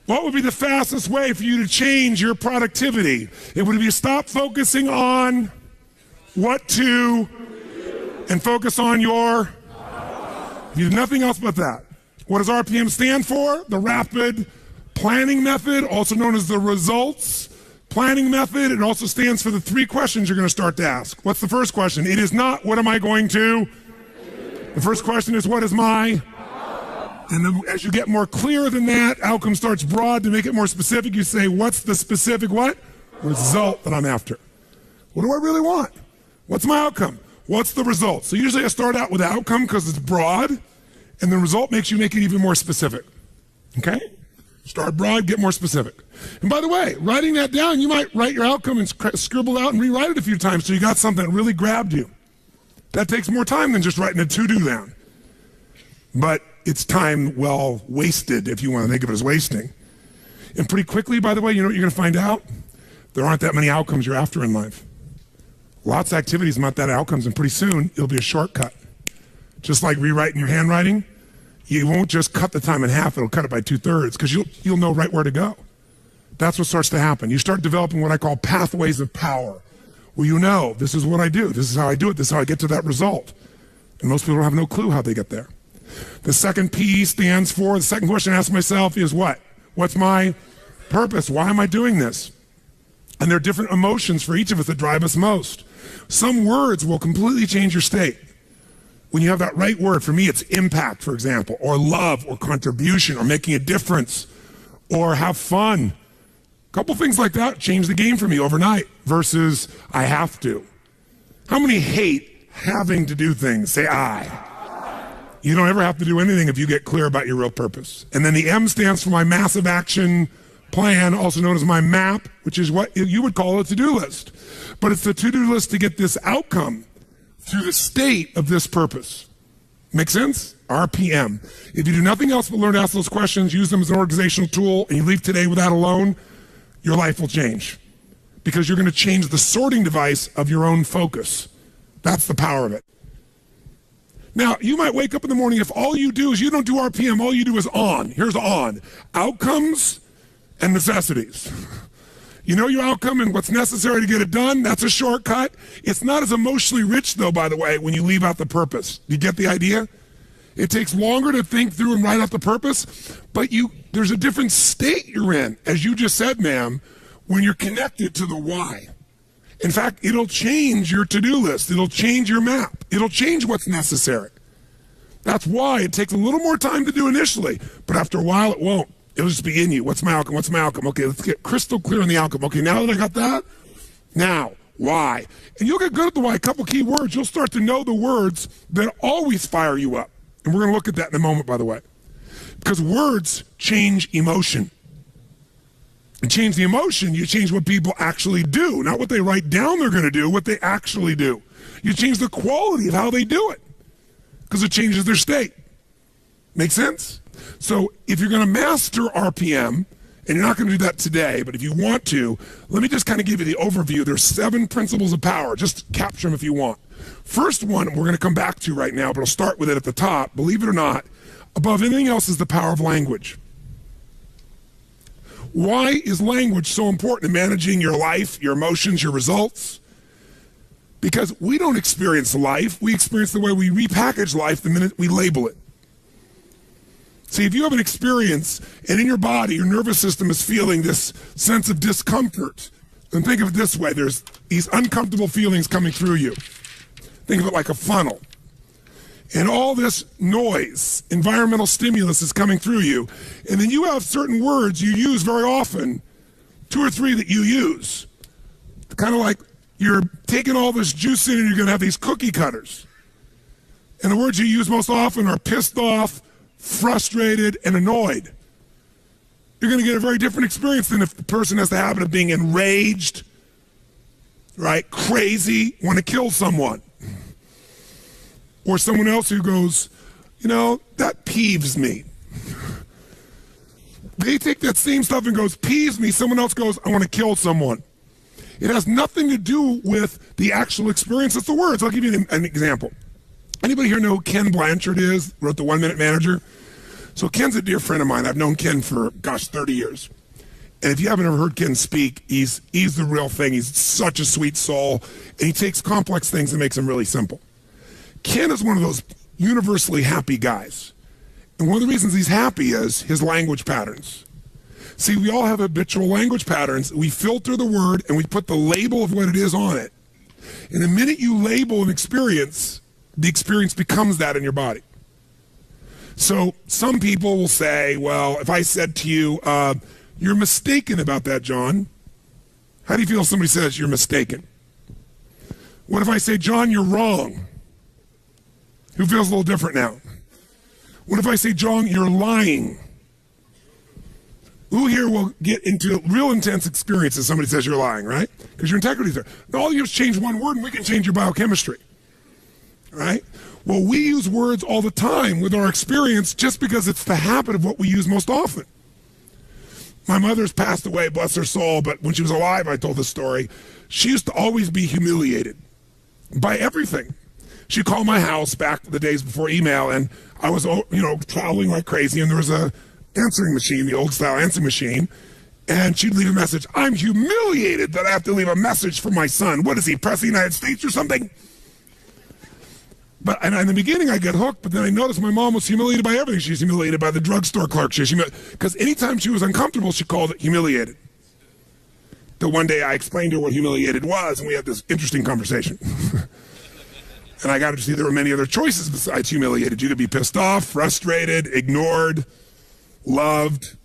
what would be the fastest way for you to change your productivity? It would be stop focusing on what to and focus on your, you do nothing else but that. What does RPM stand for? The rapid planning method, also known as the results planning method. It also stands for the 3 questions you're going to start to ask. What's the first question? It is not, what am I going to? The first question is, what is my? And then as you get more clear than that, outcome starts broad. To make it more specific, you say, what's the specific what? Result that I'm after. What do I really want? What's my outcome? What's the result? So usually I start out with outcome because it's broad, and the result makes you make it even more specific. Okay? Start broad, get more specific. And by the way, writing that down, you might write your outcome and scribble out and rewrite it a few times so you got something that really grabbed you. That takes more time than just writing a to-do down. But it's time well wasted, if you want to think of it as wasting. And pretty quickly, by the way, you know what you're going to find out? There aren't that many outcomes you're after in life. Lots of activities, not that outcomes, and pretty soon it'll be a shortcut. Just like rewriting your handwriting, you won't just cut the time in half, it'll cut it by 2/3 because you'll know right where to go. That's what starts to happen. You start developing what I call pathways of power, where you know, this is what I do, this is how I do it, this is how I get to that result. And most people have no clue how they get there. The second P stands for, the second question I ask myself is what? What's my purpose? Why am I doing this? And there are different emotions for each of us that drive us most. Some words will completely change your state. When you have that right word, for me it's impact, for example, or love, or contribution, or making a difference, or have fun. A couple things like that change the game for me overnight versus I have to. How many hate having to do things? Say I. You don't ever have to do anything if you get clear about your real purpose. And then the M stands for my massive action plan, also known as my map, which is what you would call a to-do list. But it's the to-do list to get this outcome through the state of this purpose. Make sense? RPM. If you do nothing else but learn to ask those questions, use them as an organizational tool, and you leave today with that alone, your life will change. Because you're going to change the sorting device of your own focus. That's the power of it. Now, you might wake up in the morning, if all you do is you don't do RPM, all you do is on. Here's on. Outcomes and necessities. You know your outcome and what's necessary to get it done? That's a shortcut. It's not as emotionally rich, though, by the way, when you leave out the purpose. You get the idea? It takes longer to think through and write out the purpose, but there's a different state you're in, as you just said, ma'am, when you're connected to the why. In fact, it'll change your to-do list. It'll change your map. It'll change what's necessary. That's why it takes a little more time to do initially, but after a while it won't. It'll just be in you. What's my outcome? What's my outcome? Okay, let's get crystal clear on the outcome. Okay, now that I got that, now, why? And you'll get good at the why. A couple key words. You'll start to know the words that always fire you up. And we're going to look at that in a moment, by the way. Because words change emotion. And change the emotion, you change what people actually do. Not what they write down they're going to do, what they actually do. You change the quality of how they do it. Because it changes their state. Make sense? So if you're going to master RPM, and you're not going to do that today, but if you want to, let me just kind of give you the overview. There's 7 principles of power. Just capture them if you want. First one we're going to come back to right now, but I'll start with it at the top. Believe it or not, above anything else is the power of language. Why is language so important in managing your life, your emotions, your results? Because we don't experience life. We experience the way we repackage life the minute we label it. See, if you have an experience and in your body, your nervous system is feeling this sense of discomfort, then think of it this way. There's these uncomfortable feelings coming through you. Think of it like a funnel. And all this noise, environmental stimulus is coming through you. And then you have certain words you use very often, 2 or 3 that you use. Kind of like you're taking all this juice in and you're going to have these cookie cutters. And the words you use most often are pissed off, frustrated, and annoyed. You're going to get a very different experience than if the person has the habit of being enraged, right, crazy, want to kill someone. Or someone else who goes, you know, that peeves me. They take that same stuff and goes, peeves me. Someone else goes, I want to kill someone. It has nothing to do with the actual experience. It's the words. I'll give you an example. Anybody here know who Ken Blanchard is? Wrote the 1 Minute Manager. So Ken's a dear friend of mine. I've known Ken for, 30 years. And if you haven't ever heard Ken speak, he's the real thing. He's such a sweet soul. And he takes complex things and makes them really simple. Ken is one of those universally happy guys. And one of the reasons he's happy is his language patterns. See, we all have habitual language patterns. We filter the word and we put the label of what it is on it. And the minute you label an experience, the experience becomes that in your body. So some people will say, well, if I said to you, you're mistaken about that, John. How do you feel if somebody says you're mistaken? What if I say, John, you're wrong? Who feels a little different now? What if I say, John, you're lying? Who here will get into real intense experience if somebody says you're lying, right? Because your integrity's there. Now, all you have is change one word and we can change your biochemistry, right? Well, we use words all the time with our experience just because it's the habit of what we use most often. My mother's passed away, bless her soul, but when she was alive, I told this story. She used to always be humiliated by everything. She'd call my house back the days before email, and I was, traveling like crazy, and there was a answering machine, the old style answering machine, and she'd leave a message. I'm humiliated that I have to leave a message for my son. What is he, President of the United States or something? And in the beginning, I get hooked, but then I noticed my mom was humiliated by everything. She was humiliated by the drugstore clerk. Because anytime she was uncomfortable, she called it humiliated. Till one day I explained to her what humiliated was, and we had this interesting conversation. And I got to see there were many other choices besides humiliated. You could be pissed off, frustrated, ignored, loved.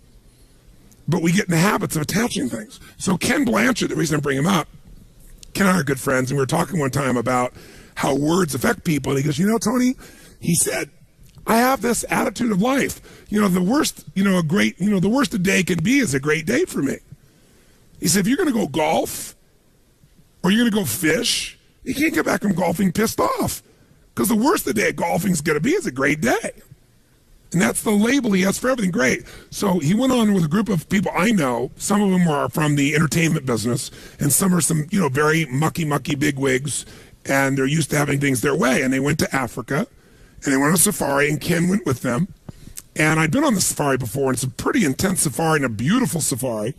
But we get in the habits of attaching things. So Ken Blanchard, the reason I bring him up, Ken and I are good friends, and we were talking one time about how words affect people. And he goes, Tony, he said, I have this attitude of life. The worst, the worst a day can be is a great day for me. He said, if you're going to go golf or you're going to go fish, you can't get back from golfing pissed off, because the worst a day of golfing is going to be is a great day. And that's the label he has for everything. Great. So he went on with a group of people I know. Some of them are from the entertainment business, and some are some, very mucky bigwigs, and they're used to having things their way. And they went to Africa, and they went on a safari, and Ken went with them. And I'd been on the safari before, and it's a pretty intense safari and a beautiful safari.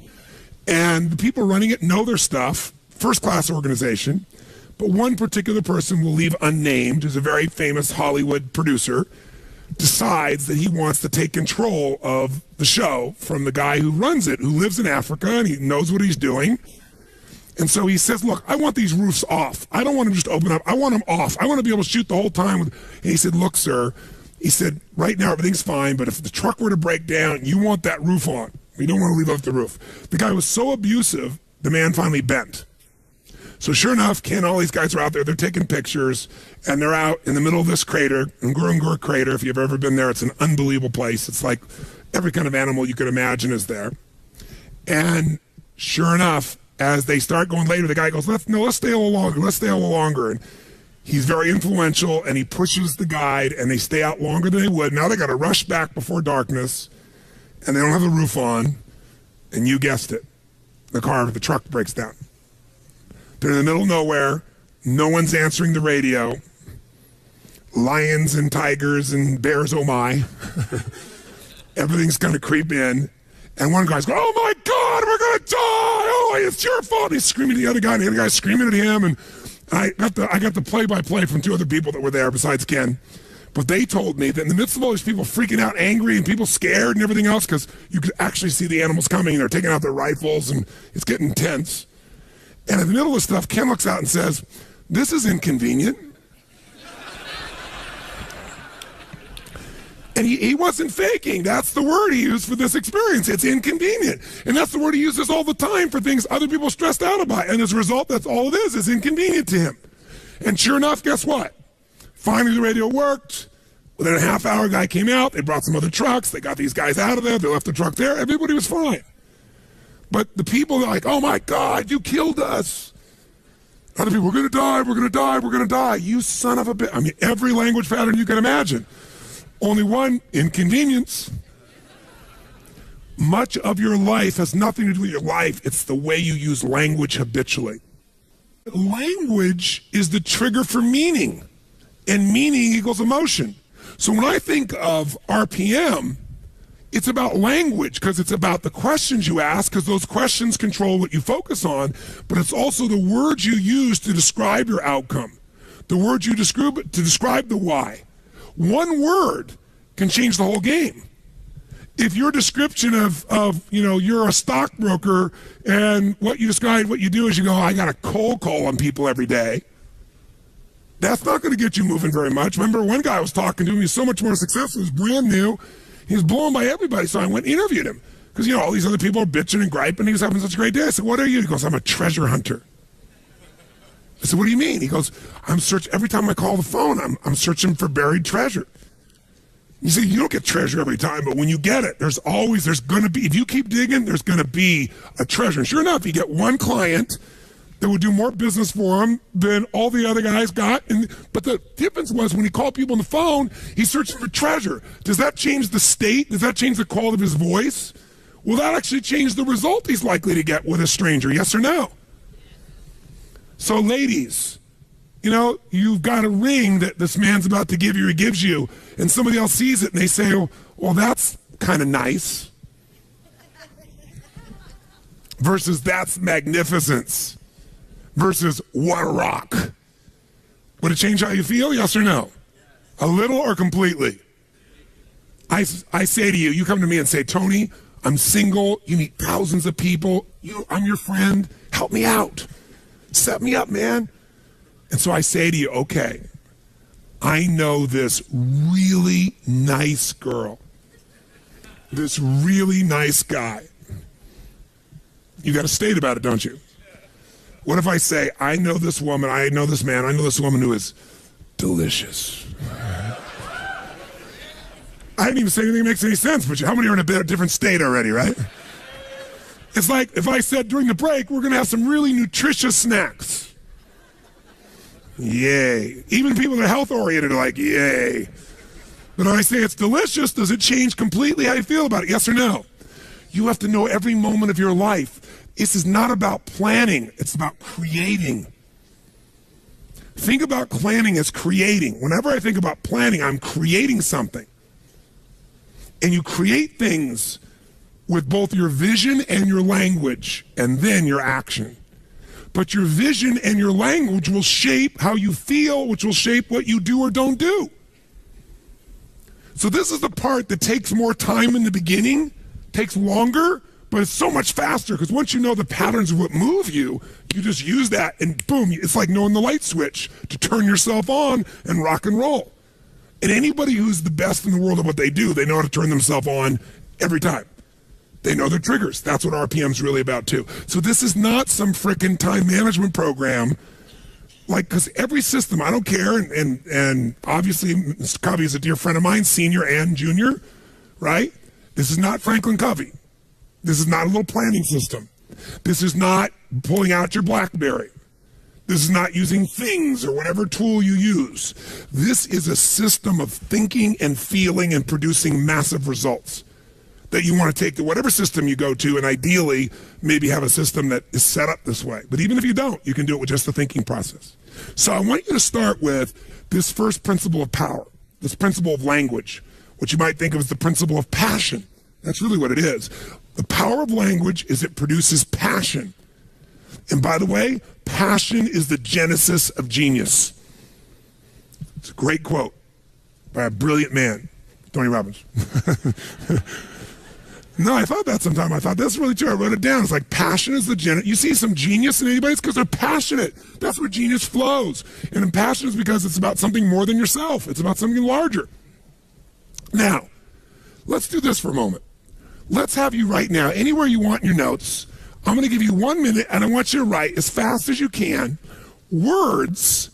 And the people running it know their stuff, first-class organization. But one particular person we'll leave unnamed, who's a very famous Hollywood producer, decides that he wants to take control of the show from the guy who runs it, who lives in Africa, and he knows what he's doing. And so he says, look, I want these roofs off. I don't want them just open up. I want them off. I want to be able to shoot the whole time. And he said, look, sir, he said, right now everything's fine, but if the truck were to break down, you want that roof on. We don't want to leave off the roof. The guy was so abusive, the man finally bent. So sure enough, Ken, all these guys are out there, they're taking pictures, and they're out in the middle of this crater, Ngorongoro crater. If you've ever been there, it's an unbelievable place. It's like every kind of animal you could imagine is there. And sure enough, as they start going later, the guy goes, let's stay a little longer. And he's very influential, and he pushes the guide, and they stay out longer than they would. Now they got to rush back before darkness, and they don't have the roof on, and you guessed it, the truck breaks down. They're in the middle of nowhere. No one's answering the radio. Lions and tigers and bears, oh my. Everything's going to creep in. And one guy's going, oh my God, we're going to die. Oh, it's your fault. He's screaming at the other guy, and the other guy's screaming at him. And I got the play-by-play from two other people that were there besides Ken. But they told me that in the midst of all these people freaking out, angry, and people scared and everything else, because you could actually see the animals coming, and they're taking out their rifles, and it's getting tense. And in the middle of stuff, Ken looks out and says, this is inconvenient. And he wasn't faking. That's the word he used for this experience. It's inconvenient. And that's the word he uses all the time for things other people are stressed out about. And as a result, that's all it is inconvenient to him. And sure enough, guess what? Finally, the radio worked. Within a half hour, a guy came out. They brought some other trucks. They got these guys out of there. They left the truck there. Everybody was fine. But the people are like, oh my God, you killed us. Other people, we're going to die, we're going to die, we're going to die. You son of a bitch. I mean, every language pattern you can imagine. Only one, inconvenience. Much of your life has nothing to do with your life. It's the way you use language habitually. Language is the trigger for meaning, and meaning equals emotion. So when I think of RPM, it's about language, because it's about the questions you ask, because those questions control what you focus on, but it's also the words you use to describe your outcome, the words you describe to describe the why. One word can change the whole game. If your description of you're a stockbroker, and what you describe, what you do is you go, I got a cold call on people every day, that's not going to get you moving very much. Remember, one guy I was talking to, he was so much more successful, he was brand new, he was blown by everybody, so I went and interviewed him. Because, all these other people are bitching and griping. He was having such a great day. I said, what are you? He goes, I'm a treasure hunter. I said, what do you mean? He goes, every time I call the phone, I'm searching for buried treasure. You see, you don't get treasure every time, but when you get it, there's going to be, if you keep digging, there's going to be a treasure. And sure enough, you get one client that would do more business for him than all the other guys got. But the difference was when he called people on the phone, he's searching for treasure. Does that change the state? Does that change the quality of his voice? Will that actually change the result he's likely to get with a stranger? Yes or no? So ladies, you've got a ring that this man's about to give you or gives you, and somebody else sees it and they say, well, that's kind of nice. Versus that's magnificence. Versus what a rock. Would it change how you feel? Yes or no? A little or completely? I say to you, you come to me and say, Tony, I'm single, you meet thousands of people, I'm your friend, help me out. Set me up, man. And so I say to you, okay, I know this really nice girl, this really nice guy. You got a state about it, don't you? What if I say, I know this woman, I know this man, I know this woman who is delicious. I didn't even say anything that makes any sense, but how many are in a bit of different state already, right? It's like if I said during the break, we're going to have some really nutritious snacks. Yay. Even people that are health-oriented are like, yay. But when I say it's delicious, does it change completely how you feel about it? Yes or no? You have to know every moment of your life. This is not about planning. It's about creating. Think about planning as creating. Whenever I think about planning, I'm creating something. And you create things with both your vision and your language, and then your action. But your vision and your language will shape how you feel, which will shape what you do or don't do. So this is the part that takes more time in the beginning, takes longer, but it's so much faster because once you know the patterns of what move you, you just use that and boom, it's like knowing the light switch to turn yourself on and rock and roll. And anybody who's the best in the world at what they do, they know how to turn themselves on every time. They know their triggers. That's what RPM's really about too. So this is not some frickin' time management program. Like, because every system, I don't care, and obviously Mr. Covey is a dear friend of mine, senior and junior, right? This is not Franklin Covey. This is not a little planning system. This is not pulling out your BlackBerry. This is not using things or whatever tool you use. This is a system of thinking and feeling and producing massive results that you want to take to whatever system you go to, and ideally maybe have a system that is set up this way. But even if you don't, you can do it with just the thinking process. So I want you to start with this first principle of power, this principle of language, which you might think of as the principle of passion. That's really what it is. The power of language is it produces passion. And by the way, passion is the genesis of genius. It's a great quote by a brilliant man, Tony Robbins. No, I thought that sometime. I thought that's really true. I wrote it down. It's like passion is the genesis. You see some genius in anybody, it's because they're passionate. That's where genius flows. And passion is because it's about something more than yourself. It's about something larger. Now, let's do this for a moment. Let's have you write now, anywhere you want in your notes. I'm going to give you 1 minute, and I want you to write as fast as you can words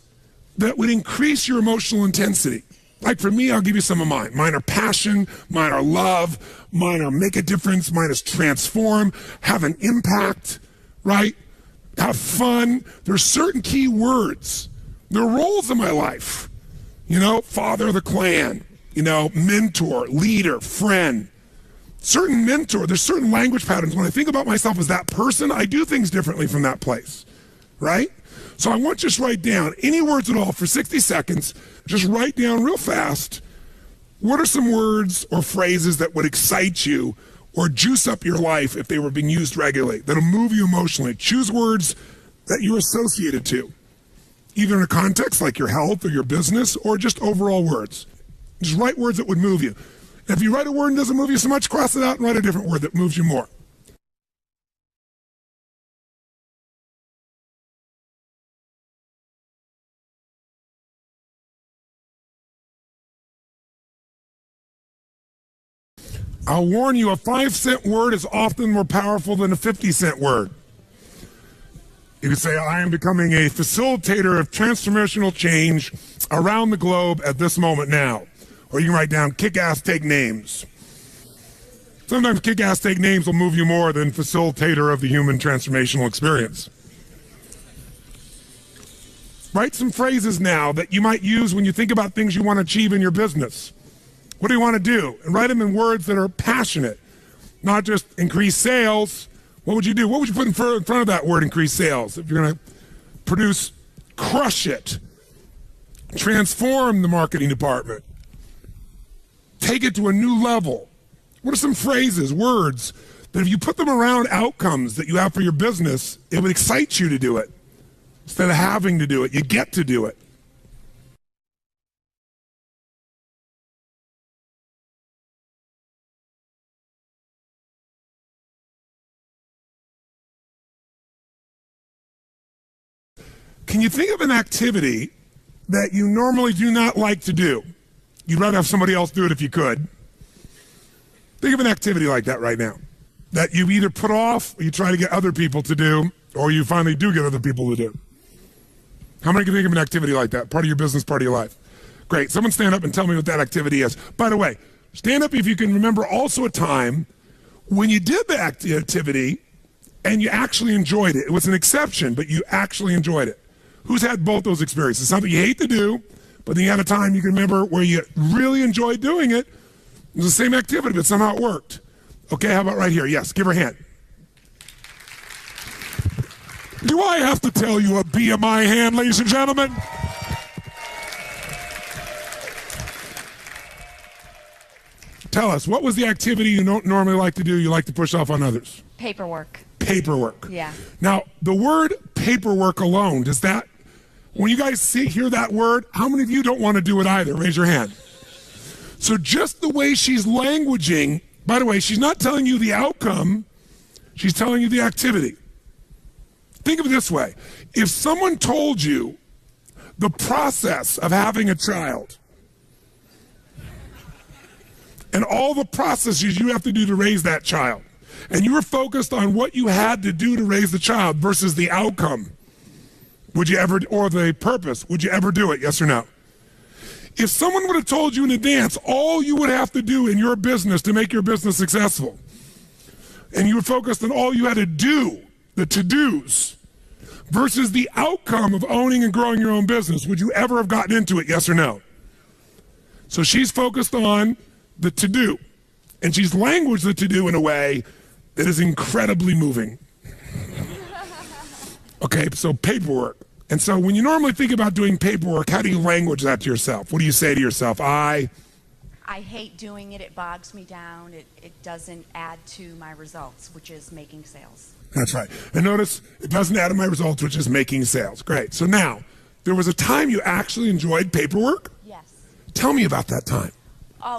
that would increase your emotional intensity. Like for me, I'll give you some of mine. Mine are passion, mine are love, mine are make a difference, mine is transform, have an impact, right? Have fun. There's certain key words. There are roles in my life. You know, father of the clan, you know, mentor, leader, friend. Certain mentor, there's certain language patterns. When I think about myself as that person, I do things differently from that place, right? So I want you to just write down any words at all for 60 seconds. Just write down real fast, what are some words or phrases that would excite you or juice up your life if they were being used regularly, that'll move you emotionally. Choose words that you're associated to, either in a context like your health or your business or just overall words. Just write words that would move you. And if you write a word and it doesn't move you so much, cross it out and write a different word that moves you more. I'll warn you, a 5-cent word is often more powerful than a 50-cent word. You can say, I am becoming a facilitator of transformational change around the globe at this moment now. Or you can write down, kick-ass, take names. Sometimes kick-ass, take names will move you more than facilitator of the human transformational experience. Write some phrases now that you might use when you think about things you want to achieve in your business. What do you want to do? And write them in words that are passionate, not just increase sales. What would you do? What would you put in front of that word, increase sales? If you're going to produce, crush it, transform the marketing department, take it to a new level. What are some phrases, words, that if you put them around outcomes that you have for your business, it would excite you to do it. Instead of having to do it, you get to do it. Can you think of an activity that you normally do not like to do? You'd rather have somebody else do it if you could. Think of an activity like that right now, that you either put off, or you try to get other people to do, or you finally do get other people to do. How many can think of an activity like that? Part of your business, part of your life. Great. Someone stand up and tell me what that activity is. By the way, Stand up if you can remember also a time when you did the activity and you actually enjoyed it. It was an exception, but you actually enjoyed it. Who's had both those experiences? Something you hate to do, but then you had a time you can remember where you really enjoyed doing it. It was the same activity, but somehow it worked. Okay, how about right here? Yes, give her a hand. Do I have to tell you a BMI hand, ladies and gentlemen? Tell us, what was the activity you don't normally like to do, you like to push off on others? Paperwork. Paperwork. Yeah. Now, the word paperwork alone, does that, when you guys hear that word, how many of you don't want to do it either? Raise your hand. So just the way she's languaging, by the way, she's not telling you the outcome, she's telling you the activity. Think of it this way. If someone told you the process of having a child, and all the processes you have to do to raise that child, and you were focused on what you had to do to raise the child versus the outcome, would you ever, or the purpose, would you ever do it, yes or no? If someone would have told you in advance all you would have to do in your business to make your business successful, and you were focused on all you had to do, the to-dos, versus the outcome of owning and growing your own business, would you ever have gotten into it, yes or no? So she's focused on the to-do, and she's languaged the to-do in a way that is incredibly moving. Okay, so paperwork. And so when you normally think about doing paperwork, how do you language that to yourself? What do you say to yourself? I hate doing it. It bogs me down. It doesn't add to my results, which is making sales. That's right. And notice, it doesn't add to my results, which is making sales. Great. So now, there was a time you actually enjoyed paperwork? Yes. Tell me about that time.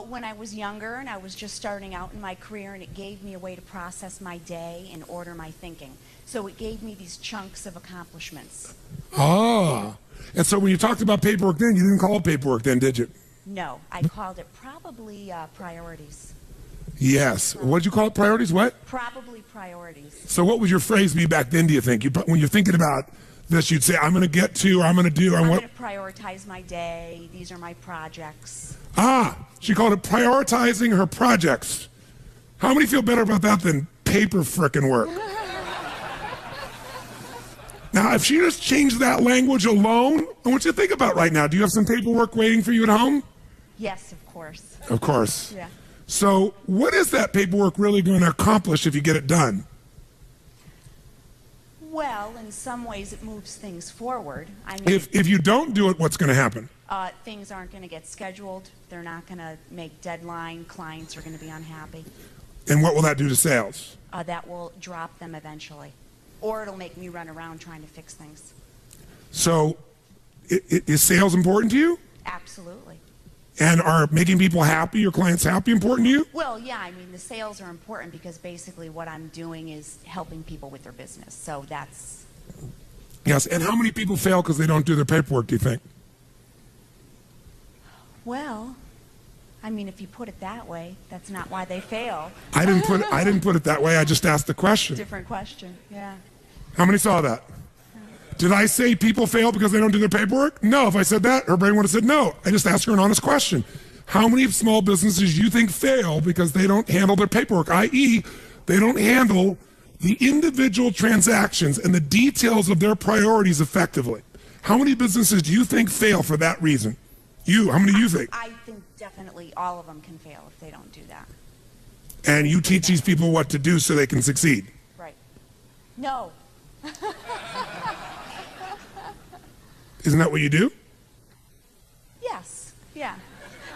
When I was younger and I was just starting out in my career, and it gave me a way to process my day and order my thinking. So it gave me these chunks of accomplishments. Ah. And so when you talked about paperwork then, you didn't call it paperwork then, did you? No, I called it probably priorities. Yes. What did you call it? Priorities? What? Probably priorities. So what would your phrase be back then, do you think? When you're thinking about this, you'd say, I'm going to get to, or I'm going to do. I'm going to prioritize my day. These are my projects. Ah, she called it prioritizing her projects. How many feel better about that than paper frickin' work? Now, if she just changed that language alone, I want you to think about right now. Do you have some paperwork waiting for you at home? Yes, of course. Of course. Yeah. So what is that paperwork really going to accomplish if you get it done? Well, in some ways it moves things forward. I mean, if you don't do it, what's going to happen? Things aren't going to get scheduled. They're not going to make deadline. Clients are going to be unhappy. And what will that do to sales? That will drop them eventually. Or it'll make me run around trying to fix things. So is sales important to you? Absolutely. And are making people happy, your clients happy, important to you? Well, yeah, I mean, the sales are important because basically what I'm doing is helping people with their business. So that's... Yes, and how many people fail because they don't do their paperwork, do you think? Well, I mean, if you put it that way, that's not why they fail. I didn't put it that way. I just asked the question. Different question, yeah. How many saw that? Did I say people fail because they don't do their paperwork? No. If I said that, her brain would have said no. I just asked her an honest question. How many small businesses do you think fail because they don't handle their paperwork, i.e., they don't handle the individual transactions and the details of their priorities effectively? How many businesses do you think fail for that reason? How many do you think? I think definitely all of them can fail if they don't do that. And you teach these people what to do so they can succeed? Right. No. Isn't that what you do? Yes, yeah.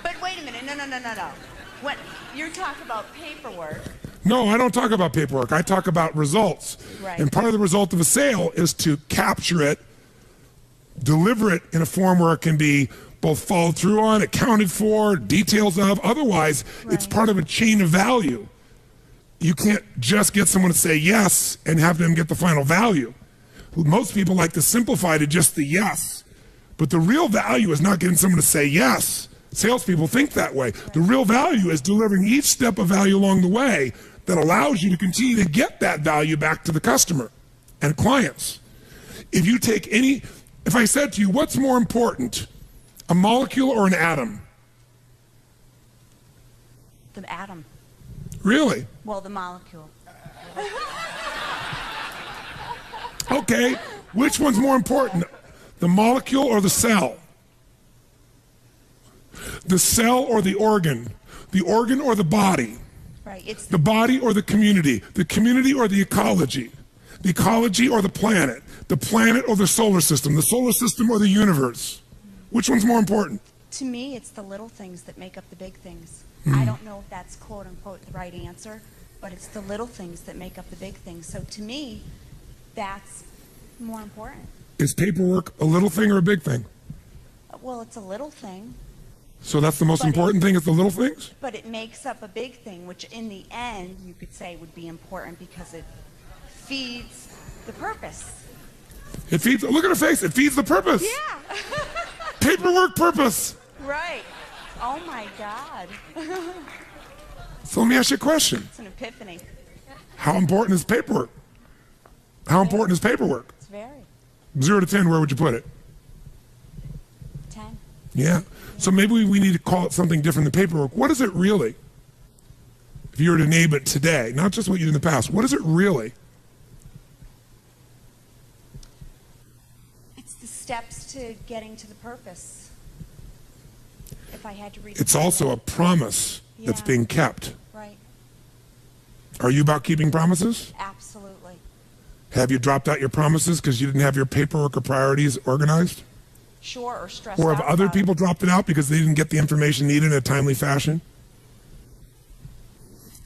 But wait a minute, no. When you're talking about paperwork. No, I don't talk about paperwork. I talk about results. Right. And part of the result of a sale is to capture it, deliver it in a form where it can be both followed through on, accounted for, details of. Otherwise, it's part of a chain of value. You can't just get someone to say yes and have them get the final value. Most people like to simplify to just the yes. But the real value is not getting someone to say yes. Salespeople think that way. The real value is delivering each step of value along the way that allows you to continue to get that value back to the customer and clients. If I said to you, what's more important, a molecule or an atom? The atom. Really? Well, the molecule. Okay, which one's more important? The molecule or the cell? The cell or the organ? The organ or the body? Right. It's The body or the community or the ecology or the planet or the solar system or the universe. Which one's more important? To me, it's the little things that make up the big things. I don't know if that's quote unquote the right answer, but it's the little things that make up the big things. So to me, that's more important. Is paperwork a little thing or a big thing? Well, it's a little thing, So that's the most But important thing is the little things? but it makes up a big thing, which in the end you could say would be important because it feeds the purpose. It feeds, look at her face, it feeds the purpose. Yeah. Paperwork purpose. Right. Oh my God. So let me ask you a question. It's an epiphany. How important is paperwork? How important is paperwork? It's very. 0 to 10, where would you put it? 10. Yeah. So maybe we need to call it something different than paperwork. What is it really? If you were to name it today, not just what you did in the past, what is it really? It's the steps to getting to the purpose. If I had to read It's also a promise that's Yeah. being kept. Right. Are you about keeping promises? Absolutely. Have you dropped out your promises because you didn't have your paperwork or priorities organized? Sure, or stressed Or out have other about it. people dropped it out because they didn't get the information needed in a timely fashion?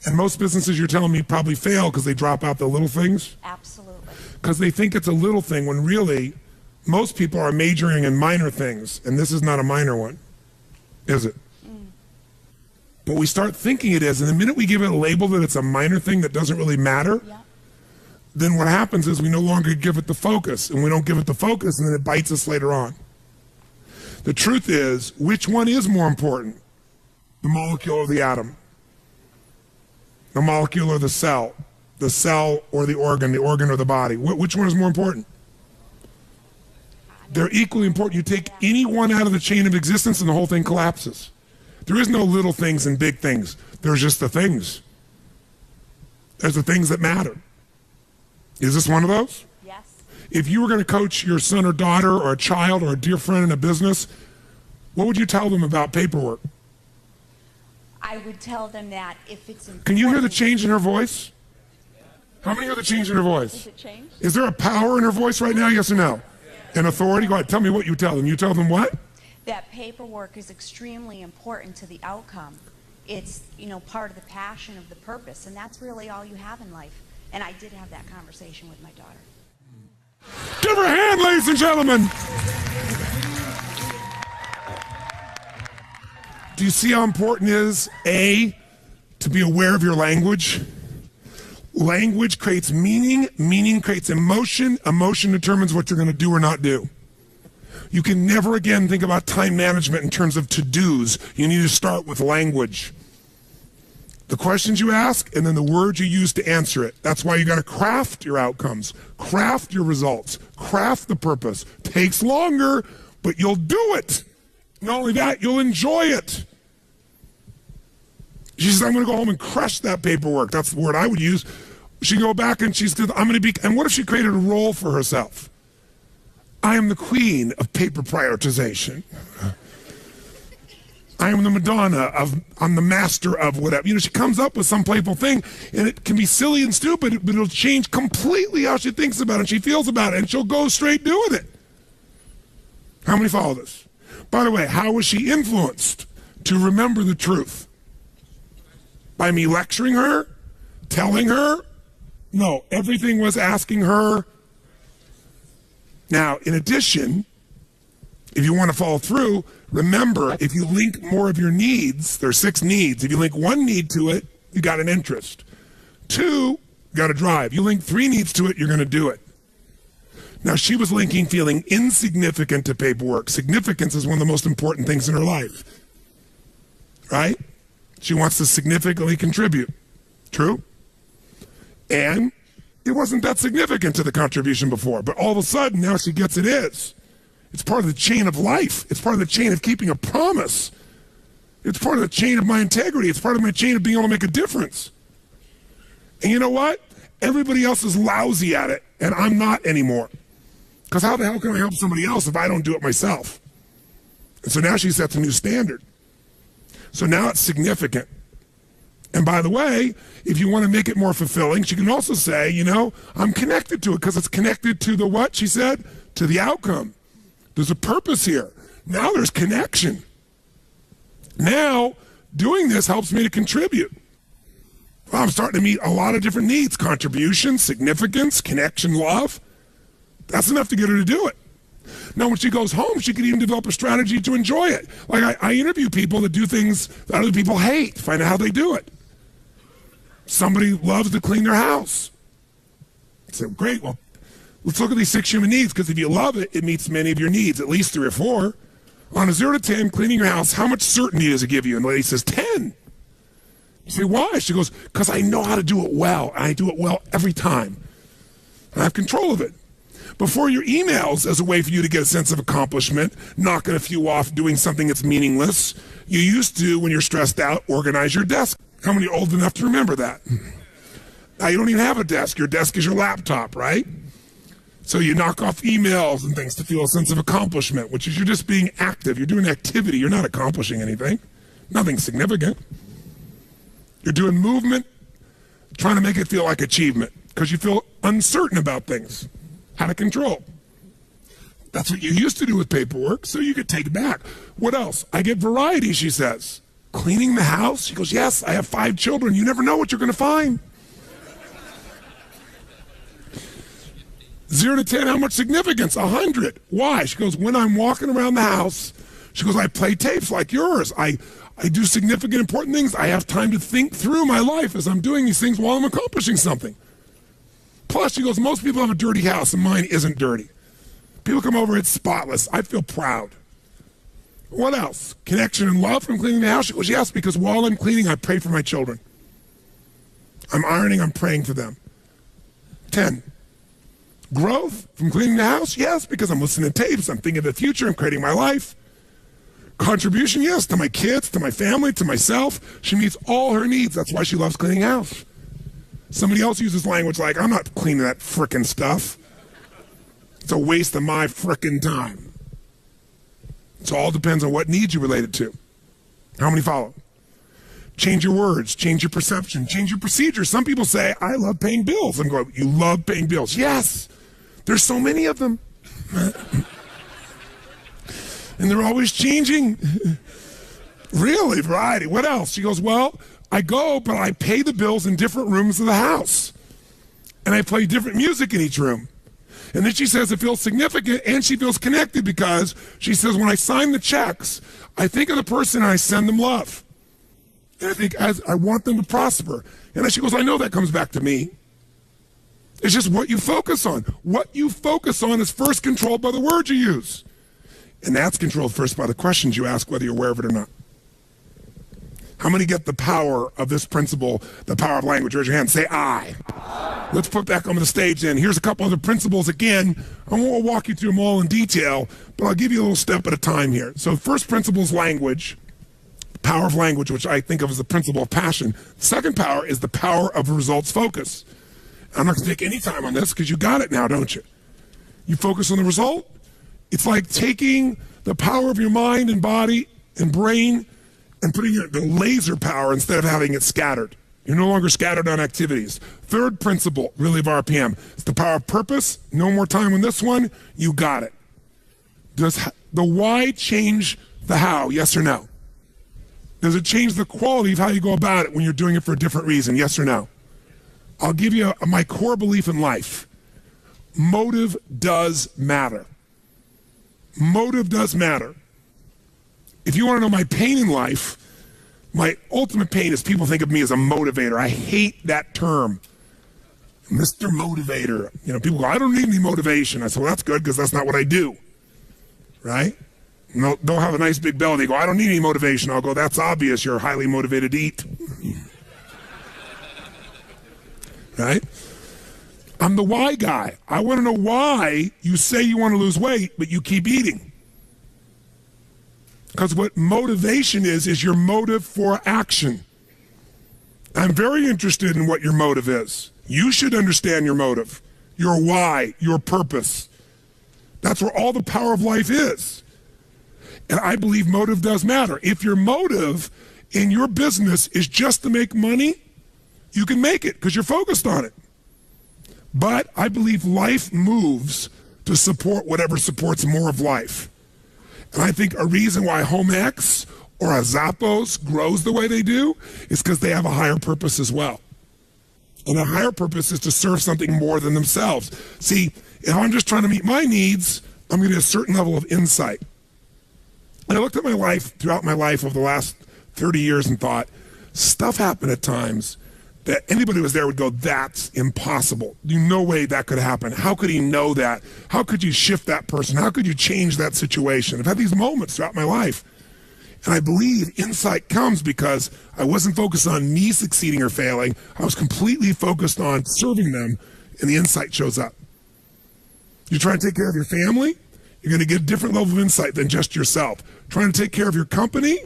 And most businesses, you're telling me, probably fail because they drop out the little things? Absolutely. Because they think it's a little thing when really most people are majoring in minor things, and this is not a minor one, is it? But we start thinking it is, and the minute we give it a label that it's a minor thing that doesn't really matter, Yeah. then what happens is we no longer give it the focus, and we don't give it the focus, and then it bites us later on. The truth is, which one is more important? The molecule or the atom? The molecule or the cell or the organ or the body? Which one is more important? They're equally important. You take any one out of the chain of existence and the whole thing collapses. There is no little things and big things. There's just the things. There's the things that matter. Is this one of those? Yes. If you were going to coach your son or daughter or a child or a dear friend in a business, what would you tell them about paperwork? I would tell them that if it's important. Can you hear the change in her voice? How many hear the change in her voice? Does it change? Is there a power in her voice right now, yes or no? An authority? Go ahead, tell me what you tell them. You tell them what? That paperwork is extremely important to the outcome. It's, part of the passion of the purpose, and that's really all you have in life. And I did have that conversation with my daughter. Give her a hand, ladies and gentlemen. Do you see how important it is, A, to be aware of your language? Language creates meaning, meaning creates emotion, emotion determines what you're going to do or not do. You can never again think about time management in terms of to-dos. You need to start with language. The questions you ask and then the words you use to answer it. That's why you got to craft your outcomes, craft your results, craft the purpose. Takes longer, but you'll do it. Not only that, you'll enjoy it. She says, I'm going to go home and crush that paperwork. That's the word I would use. She go back and she said, I'm going to be, and what if she created a role for herself? I am the queen of paper prioritization. I am the Madonna I'm the master of whatever. She comes up with some playful thing, and it can be silly and stupid, but it'll change completely how she thinks about it and she feels about it, and she'll go straight doing it. How many follow this? By the way, how was she influenced to remember the truth? By me lecturing her? Telling her? No, everything was asking her. Now, in addition, if you want to follow through, remember, if you link more of your needs, there are 6 needs. If you link 1 need to it, you got an interest. 2, you got a drive. You link 3 needs to it, you're going to do it. Now, she was linking feeling insignificant to paperwork. Significance is one of the most important things in her life. Right? She wants to significantly contribute. True? And it wasn't that significant to the contribution before, but all of a sudden, now she gets it is. It's part of the chain of life. It's part of the chain of keeping a promise. It's part of the chain of my integrity. It's part of my chain of being able to make a difference. And you know what? Everybody else is lousy at it, and I'm not anymore. Because how the hell can I help somebody else if I don't do it myself? And so now she sets a new standard. So now it's significant. And by the way, if you want to make it more fulfilling, she can also say, you know, I'm connected to it because it's connected to the what, she said? To the outcome. There's a purpose here. Now there's connection. Now, doing this helps me to contribute. Well, I'm starting to meet a lot of different needs: contribution, significance, connection, love. That's enough to get her to do it. Now, when she goes home, she can even develop a strategy to enjoy it. Like I interview people that do things that other people hate, find out how they do it. Somebody loves to clean their house. I said, great, well, let's look at these 6 human needs, because if you love it, it meets many of your needs, at least 3 or 4. On a 0 to 10, cleaning your house, how much certainty does it give you? And the lady says, 10. You say, why? She goes, because I know how to do it well. And I do it well every time. And I have control of it. Before your emails, as a way for you to get a sense of accomplishment, knocking a few off, doing something that's meaningless, you used to, when you're stressed out, organize your desk. How many are old enough to remember that? Now you don't even have a desk. Your desk is your laptop, right? So you knock off emails and things to feel a sense of accomplishment, which is you're just being active. You're doing activity. You're not accomplishing anything. Nothing significant. You're doing movement, trying to make it feel like achievement because you feel uncertain about things, out of control. That's what you used to do with paperwork, so you could take it back. What else? I get variety, she says. Cleaning the house? She goes, yes, I have 5 children. You never know what you're going to find. 0 to 10, how much significance? 100. Why? She goes, when I'm walking around the house, she goes, I play tapes like yours. I do significant, important things. I have time to think through my life as I'm doing these things while I'm accomplishing something. Plus, she goes, most people have a dirty house, and mine isn't dirty. People come over, it's spotless. I feel proud. What else? Connection and love from cleaning the house? She goes, yes, because while I'm cleaning, I pray for my children. I'm ironing, I'm praying for them. 10. Growth from cleaning the house? Yes, because I'm listening to tapes, I'm thinking of the future, I'm creating my life. Contribution? Yes, to my kids, to my family, to myself. She meets all her needs. That's why she loves cleaning house. Somebody else uses language like, I'm not cleaning that frickin' stuff. It's a waste of my frickin' time. So all depends on what needs you relate it to. How many follow? Change your words, change your perception, change your procedure. Some people say, I love paying bills. I'm going, you love paying bills? Yes. There's so many of them. And they're always changing. Really, variety. What else? She goes, well, I go, but I pay the bills in different rooms of the house. And I play different music in each room. And then she says it feels significant and she feels connected because she says, when I sign the checks, I think of the person and I send them love. And I think as I want them to prosper. And then she goes, I know that comes back to me. It's just what you focus on. What you focus on is first controlled by the words you use. And that's controlled first by the questions you ask, whether you're aware of it or not. How many get the power of this principle, the power of language? Raise your hand. Say I. Let's put back on the stage then. Here's a couple other principles again. I won't walk you through them all in detail, but I'll give you a little step at a time here. So first principle is language. The power of language, which I think of as the principle of passion. The second power is the power of results focus. I'm not going to take any time on this because you got it now, don't you? You focus on the result. It's like taking the power of your mind and body and brain and putting the laser power instead of having it scattered. You're no longer scattered on activities. Third principle, really, of RPM, is the power of purpose. No more time on this one. You got it. Does the why change the how? Yes or no? Does it change the quality of how you go about it when you're doing it for a different reason? Yes or no? I'll give you my core belief in life. Motive does matter. Motive does matter. If you want to know my pain in life, my ultimate pain is people think of me as a motivator. I hate that term. Mr. Motivator. You know, people go, I don't need any motivation. I said, well, that's good because that's not what I do. Right? And they'll have a nice big belly. They go, I don't need any motivation. I'll go, that's obvious. You're highly motivated to eat. Right? I'm the why guy. I want to know why you say you want to lose weight, but you keep eating. Because what motivation is your motive for action. I'm very interested in what your motive is. You should understand your motive, your why, your purpose. That's where all the power of life is. And I believe motive does matter. If your motive in your business is just to make money, you can make it because you're focused on it. But I believe life moves to support whatever supports more of life. And I think a reason why Home X or a Zappos grows the way they do is because they have a higher purpose as well. And a higher purpose is to serve something more than themselves. See, if I'm just trying to meet my needs, I'm going to get a certain level of insight. And I looked at my life, throughout my life over the last 30 years and thought, stuff happened at times that anybody who was there would go, that's impossible. No way that could happen. How could he know that? How could you shift that person? How could you change that situation? I've had these moments throughout my life. And I believe insight comes because I wasn't focused on me succeeding or failing. I was completely focused on serving them, and the insight shows up. You're trying to take care of your family, you're going to get a different level of insight than just yourself. Trying to take care of your company,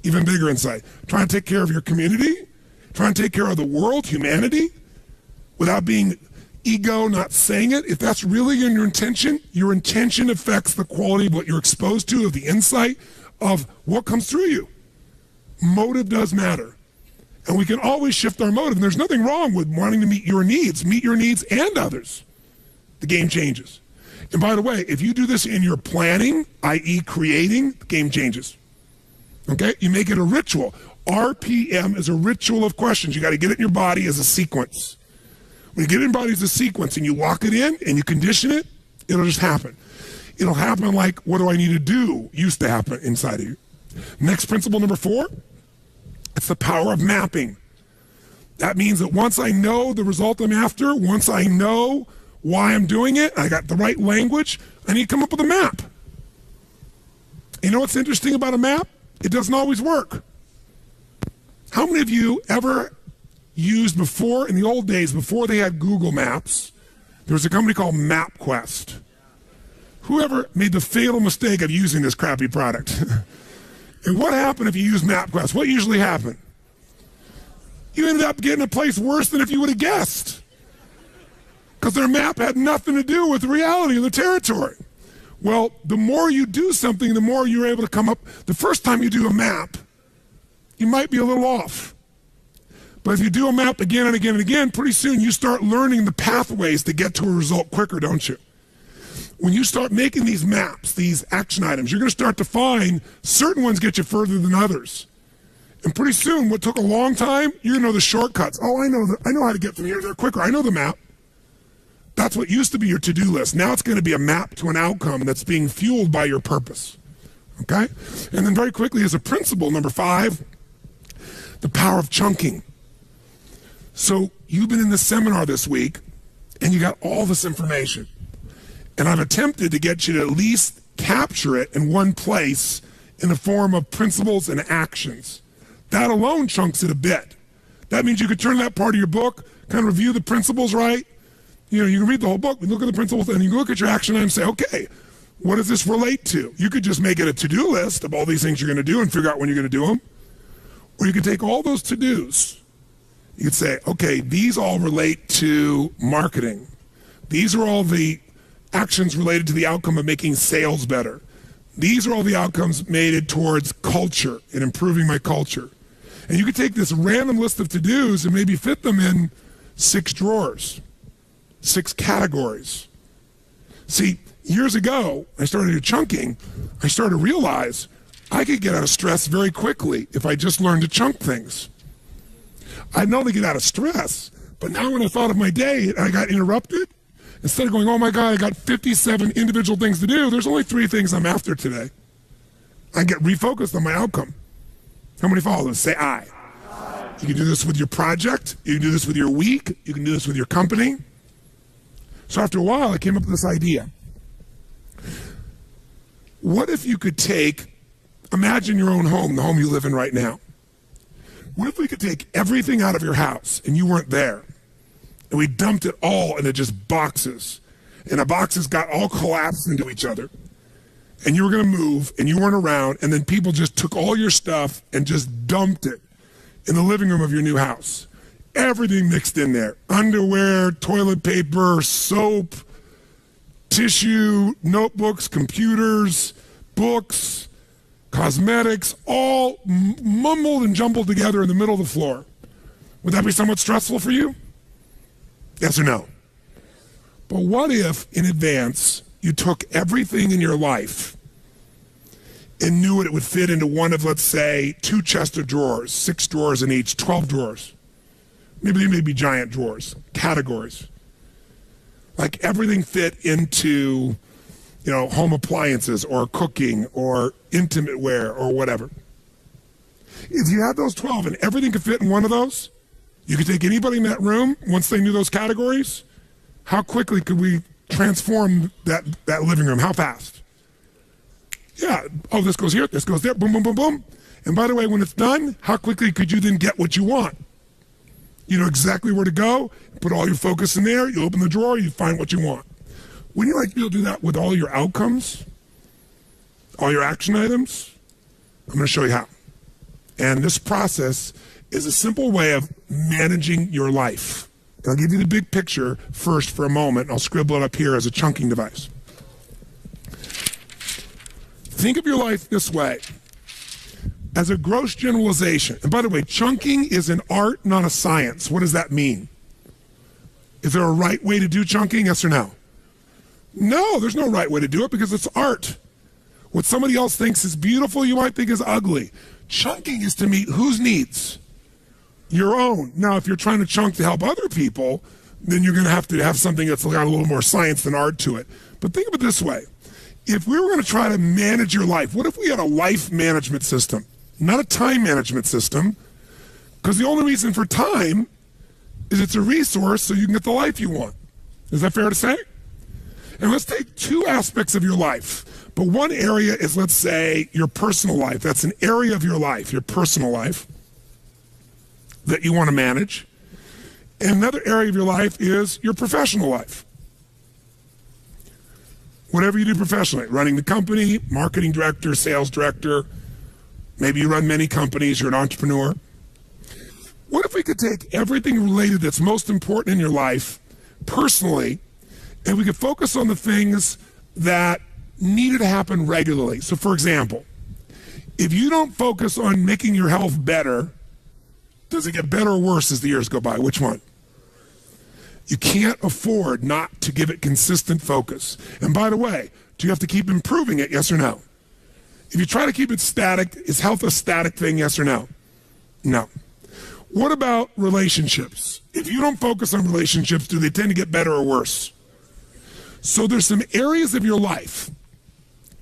even bigger insight. Trying to take care of your community, trying to take care of the world, humanity, without being ego, not saying it. If that's really in your intention affects the quality of what you're exposed to, of the insight, of what comes through you. Motive does matter. And we can always shift our motive. And there's nothing wrong with wanting to meet your needs and others. The game changes. And by the way, if you do this in your planning, i.e. creating, the game changes. Okay? You make it a ritual. RPM is a ritual of questions. You got to get it in your body as a sequence. When you get it in your body as a sequence and you lock it in and you condition it, it'll just happen. It'll happen like, what do I need to do? Used to happen inside of you. Next principle, number 4, it's the power of mapping. That means that once I know the result I'm after, once I know why I'm doing it, I got the right language, I need to come up with a map. You know what's interesting about a map? It doesn't always work. How many of you ever used before, in the old days, before they had Google Maps, there was a company called MapQuest? Whoever made the fatal mistake of using this crappy product? And what happened if you use MapQuest? What usually happened? You ended up getting a place worse than if you would have guessed. Because their map had nothing to do with the reality of the territory. Well, the more you do something, the more you're able to come up. The first time you do a map, you might be a little off. But if you do a map again and again and again, pretty soon you start learning the pathways to get to a result quicker, don't you? When you start making these maps, these action items, you're going to start to find certain ones get you further than others. And pretty soon, what took a long time, you're going to know the shortcuts. Oh, I know how to get from here to there quicker. I know the map. That's what used to be your to-do list. Now it's going to be a map to an outcome that's being fueled by your purpose. Okay? And then very quickly, as a principle, number 5, the power of chunking. So you've been in this seminar this week, and you got all this information. And I've attempted to get you to at least capture it in one place in the form of principles and actions. That alone chunks it a bit. That means you could turn that part of your book, kind of review the principles, right? You know, you can read the whole book, look at the principles, and you can look at your action item and say, okay, what does this relate to? You could just make it a to-do list of all these things you're going to do and figure out when you're going to do them. Or you could take all those to-dos. You could say, okay, these all relate to marketing. These are all the actions related to the outcome of making sales better. These are all the outcomes made towards culture and improving my culture. And you could take this random list of to-dos and maybe fit them in 6 drawers, 6 categories. See, years ago, I started do chunking. I started to realize I could get out of stress very quickly if I just learned to chunk things. I'd not only get out of stress, but now when I thought of my day and I got interrupted, instead of going, oh my God, I got 57 individual things to do, there's only 3 things I'm after today. I get refocused on my outcome. How many follow this? Say I. You can do this with your project. You can do this with your week. You can do this with your company. So after a while, I came up with this idea. What if you could imagine your own home, the home you live in right now. What if we could take everything out of your house and you weren't there? And we dumped it all into just boxes. And the boxes got all collapsed into each other. and you were going to move and you weren't around, and then people just took all your stuff and just dumped it in the living room of your new house. Everything mixed in there. Underwear, toilet paper, soap, tissue, notebooks, computers, books, cosmetics, all mumbled and jumbled together in the middle of the floor. Would that be somewhat stressful for you? Yes or no? But what if, in advance, you took everything in your life and knew it would fit into one of, let's say, 2 chests of drawers, 6 drawers in each, 12 drawers. Maybe they may be giant drawers, categories. Like everything fit into, home appliances or cooking or intimate wear or whatever. If you had those 12 and everything could fit in one of those, you could take anybody in that room, once they knew those categories, how quickly could we transform that living room? How fast? Yeah. Oh, this goes here, this goes there, boom, boom, boom, boom. And by the way, when it's done, how quickly could you then get what you want? You know exactly where to go, put all your focus in there, you open the drawer, you find what you want. Wouldn't you like to be able to do that with all your outcomes? All your action items? I'm going to show you how. And this process is a simple way of managing your life. And I'll give you the big picture first for a moment. I'll scribble it up here as a chunking device. Think of your life this way, as a gross generalization. And by the way, chunking is an art, not a science. What does that mean? Is there a right way to do chunking, yes or no? No, there's no right way to do it because it's art. What somebody else thinks is beautiful, you might think is ugly. Chunking is to meet whose needs? Your own. Now, if you're trying to chunk to help other people, then you're going to have something that's got a little more science than art to it. But think of it this way. If we were going to try to manage your life, what if we had a life management system, not a time management system? Because the only reason for time is it's a resource so you can get the life you want. Is that fair to say? And let's take 2 aspects of your life. But one area is, let's say, your personal life. That's an area of your life, your personal life, that you want to manage. And another area of your life is your professional life. Whatever you do professionally, running the company, marketing director, sales director, maybe you run many companies, you're an entrepreneur. What if we could take everything related that's most important in your life personally, and we could focus on the things that needed to happen regularly? So for example, if you don't focus on making your health better, does it get better or worse as the years go by? Which one? You can't afford not to give it consistent focus. And by the way, do you have to keep improving it, yes or no? If you try to keep it static, is health a static thing, yes or no? No. What about relationships? If you don't focus on relationships, do they tend to get better or worse? So there's some areas of your life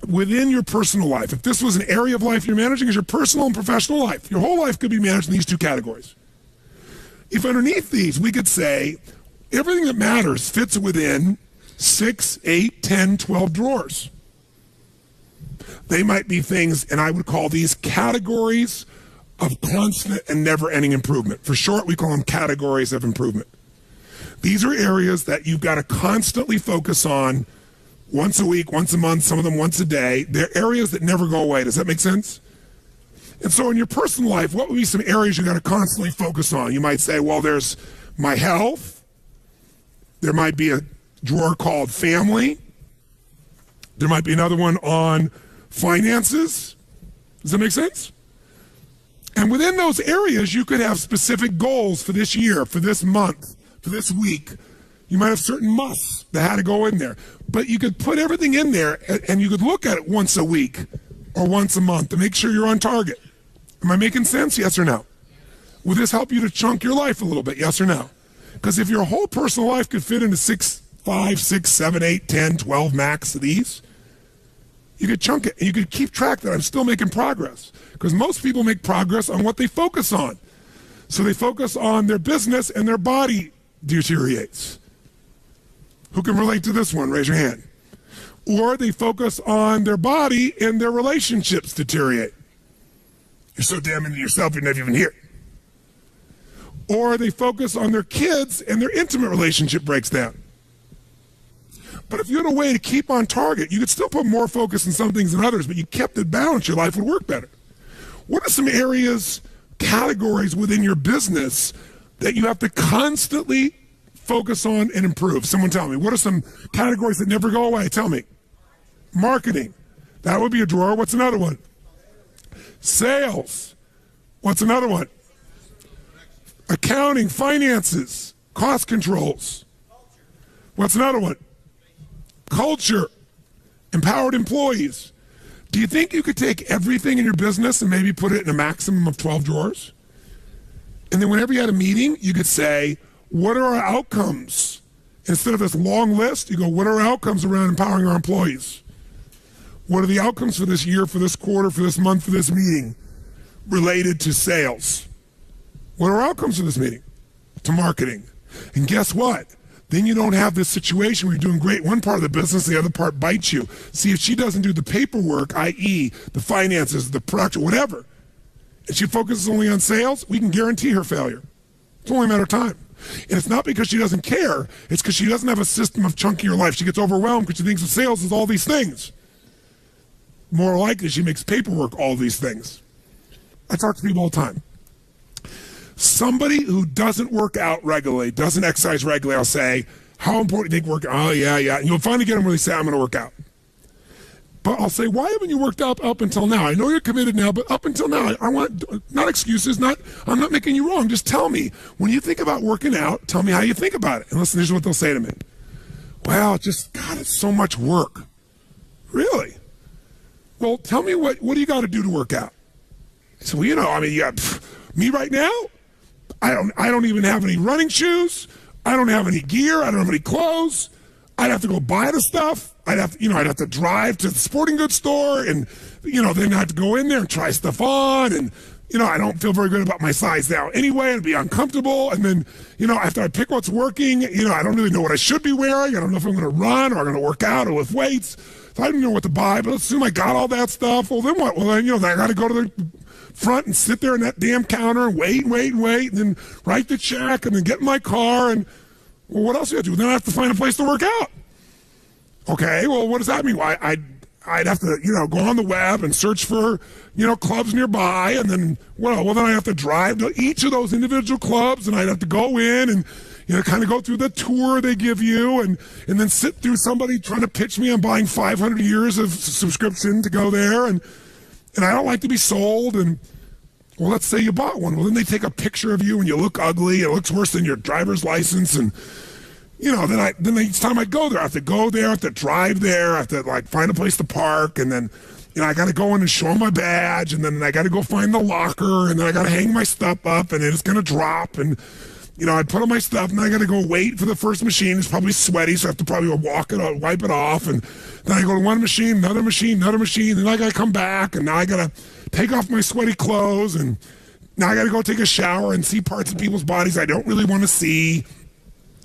within your personal life. If this was an area of life you're managing, is your personal and professional life. Your whole life could be managed in these 2 categories. If underneath these, we could say everything that matters fits within 6, 8, 10, 12 drawers. They might be things, and I would call these categories of constant and never-ending improvement. For short, we call them categories of improvement. These are areas that you've got to constantly focus on once a week, once a month, some of them once a day. They're areas that never go away. Does that make sense? And so in your personal life, what would be some areas you got to constantly focus on? You might say, well, there's my health. There might be a drawer called family. There might be another one on finances. Does that make sense? And within those areas, you could have specific goals for this year, for this month, for this week. You might have certain musts that had to go in there. But you could put everything in there and you could look at it once a week or once a month to make sure you're on target. Am I making sense? Yes or no? Will this help you to chunk your life a little bit? Yes or no? Because if your whole personal life could fit into 5, 6, 7, 8, 10, 12 max of these, you could chunk it and you could keep track that I'm still making progress. Because most people make progress on what they focus on. So they focus on their business and their body deteriorates. Who can relate to this one? Raise your hand. Or they focus on their body and their relationships deteriorate. You're so damn into yourself you're never even here. Or they focus on their kids and their intimate relationship breaks down. But if you had a way to keep on target, you could still put more focus on some things than others, but you kept it balanced, your life would work better. What are some areas, categories within your business that you have to constantly focus on and improve? Someone tell me. What are some categories that never go away? Tell me. Marketing. That would be a drawer. What's another one? Sales. What's another one? Accounting, finances, cost controls. What's another one? Culture, empowered employees. Do you think you could take everything in your business and maybe put it in a maximum of 12 drawers? And then whenever you had a meeting, you could say, what are our outcomes? Instead of this long list, you go, what are our outcomes around empowering our employees? What are the outcomes for this year, for this quarter, for this month, for this meeting related to sales? What are our outcomes for this meeting? To marketing. And guess what? Then you don't have this situation where you're doing great one part of the business, the other part bites you. See, if she doesn't do the paperwork, i.e. the finances, the production, whatever, and she focuses only on sales, we can guarantee her failure. It's only a matter of time. And it's not because she doesn't care, it's because she doesn't have a system of chunking her life. She gets overwhelmed because she thinks of sales is all these things. More likely, she makes paperwork all these things. I talk to people all the time. Somebody who doesn't work out regularly, doesn't exercise regularly, I'll say, how important do you think work out? Oh, yeah. And you'll finally get them where they say, I'm going to work out. But I'll say, why haven't you worked out up until now? I know you're committed now, but up until now, I want, not excuses, I'm not making you wrong. Just tell me, when you think about working out, tell me how you think about it. And listen, here's what they'll say to me. Well, God, it's so much work. Really? Well, tell me what do you got to do to work out? I said, well, you got me right now. I don't even have any running shoes. I don't have any gear. I don't have any clothes. I'd have to go buy the stuff. I'd have to drive to the sporting goods store and, then I have to go in there and try stuff on. And, I don't feel very good about my size now anyway. It'd be uncomfortable. And then, after I pick what's working, I don't really know what I should be wearing. I don't know if I'm going to run or I'm going to work out or lift weights. So I don't know what to buy, but let's assume I got all that stuff. Well, then what? Well, then, I got to go to the front and sit there in that damn counter and wait, and then write the check and then get in my car and, well, what else do I do? Then I have to find a place to work out. Okay, well, what does that mean? Well, I'd have to, go on the web and search for, clubs nearby, and then, then I have to drive to each of those individual clubs, and I'd have to go in and, kind of go through the tour they give you, and then sit through somebody trying to pitch me on buying 500 years of subscription to go there, and I don't like to be sold, and, well, let's say you bought one. Well, then they take a picture of you, and you look ugly, it looks worse than your driver's license, and, then each time I go there, I have to go there, I have to drive there, I have to, find a place to park, and then, I got to go in and show them my badge, and then I got to go find the locker, and then I got to hang my stuff up, and then it's going to drop, and, I put on my stuff, and I got to go wait for the first machine. It's probably sweaty, so I have to probably walk it out, wipe it off, and then I go to one machine, another machine, then I got to come back, and now I got to take off my sweaty clothes, and now I got to go take a shower and see parts of people's bodies I don't really want to see.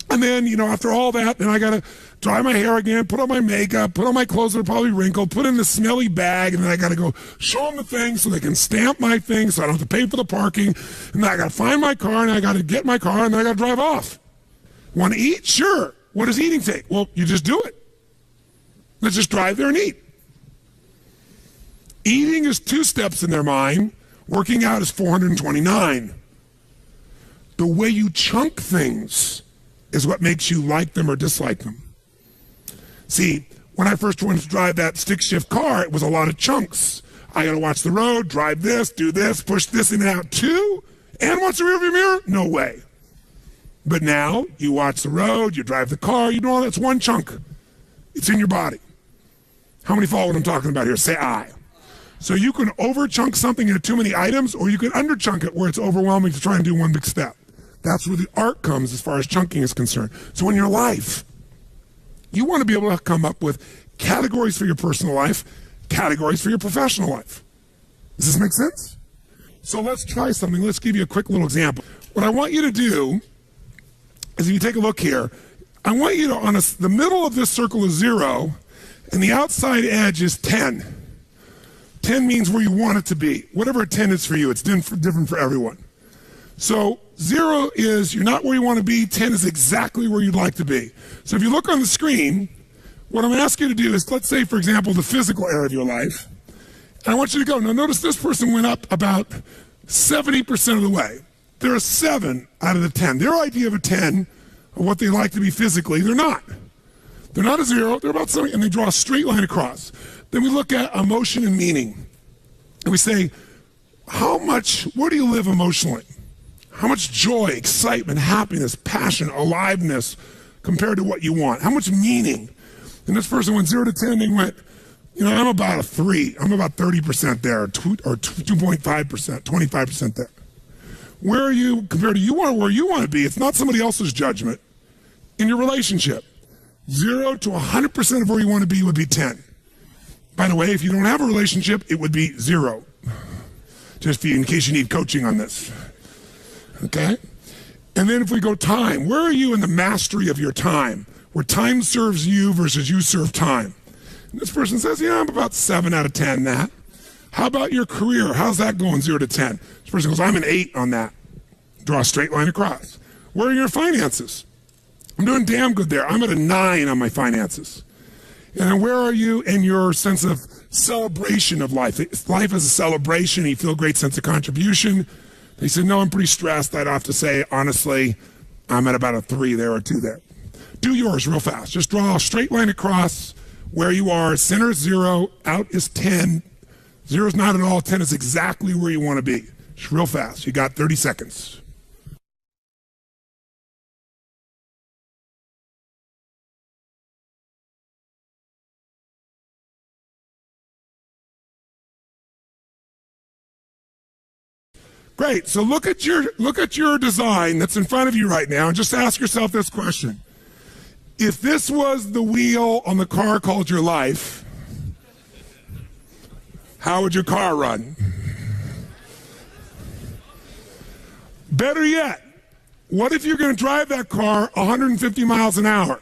And then, after all that, then I got to dry my hair again, put on my makeup, put on my clothes that are probably wrinkled, put in the smelly bag, and then I got to go show them the thing so they can stamp my thing so I don't have to pay for the parking. And then I got to find my car, and I got to get my car, and then I got to drive off. Want to eat? Sure. What does eating take? Well, you just do it. Let's just drive there and eat. Eating is 2 steps in their mind. Working out is 429. The way you chunk things is what makes you like them or dislike them. See, when I first wanted to drive that stick shift car, it was a lot of chunks. I got to watch the road, drive this, do this, push this in and out too, and watch the rearview mirror? No way. But now, you watch the road, you drive the car, you do all that's one chunk. It's in your body. How many follow what I'm talking about here? Say aye. So you can over-chunk something into too many items, or you can under-chunk it where it's overwhelming to try and do one big step. That's where the art comes as far as chunking is concerned. So in your life, you want to be able to come up with categories for your personal life, categories for your professional life. Does this make sense? So let's try something. Let's give you a quick little example. What I want you to do is, if you take a look here, I want you to, the middle of this circle is 0, and the outside edge is 10. 10 means where you want it to be. Whatever a 10 is for you, it's different for everyone. So 0 is you're not where you want to be. 10 is exactly where you'd like to be. So if you look on the screen, What I'm asking you to do is, let's say, for example, the physical area of your life. And I want you to go. Now, notice this person went up about 70% of the way. They're a 7 out of the 10. Their idea of a 10, of what they like to be physically, they're not. They're not a 0. They're about 70, and they draw a straight line across. Then we look at emotion and meaning. And we say, where do you live emotionally? How much joy, excitement, happiness, passion, aliveness compared to what you want? How much meaning? And this person went 0 to 10, they went, I'm about a 3. I'm about 30% there, or 2.5%, 25% there. Where are you compared to where you want to be? It's not somebody else's judgment. In your relationship, 0 to 100% of where you want to be would be 10. By the way, if you don't have a relationship, it would be 0. Just in case you need coaching on this. Okay? And then if we go time, where are you in the mastery of your time? Where time serves you versus you serve time. And this person says, I'm about 7 out of 10 that. How about your career? How's that going 0 to 10? This person goes, I'm an 8 on that. Draw a straight line across. Where are your finances? I'm doing damn good there. I'm at a 9 on my finances. And then where are you in your sense of celebration of life? Life is a celebration. You feel a great sense of contribution. They said, no, I'm pretty stressed. I'd have to say, honestly, I'm at about a 3 there or 2 there. Do yours real fast. Just draw a straight line across where you are. Center is 0, out is 10. 0 is not at all. 10 is exactly where you want to be. Just real fast. You got 30 seconds. Great. So look at your design that's in front of you right now and just ask yourself this question. If this was the wheel on the car called your life, how would your car run? Better yet, what if you're going to drive that car 150 miles an hour?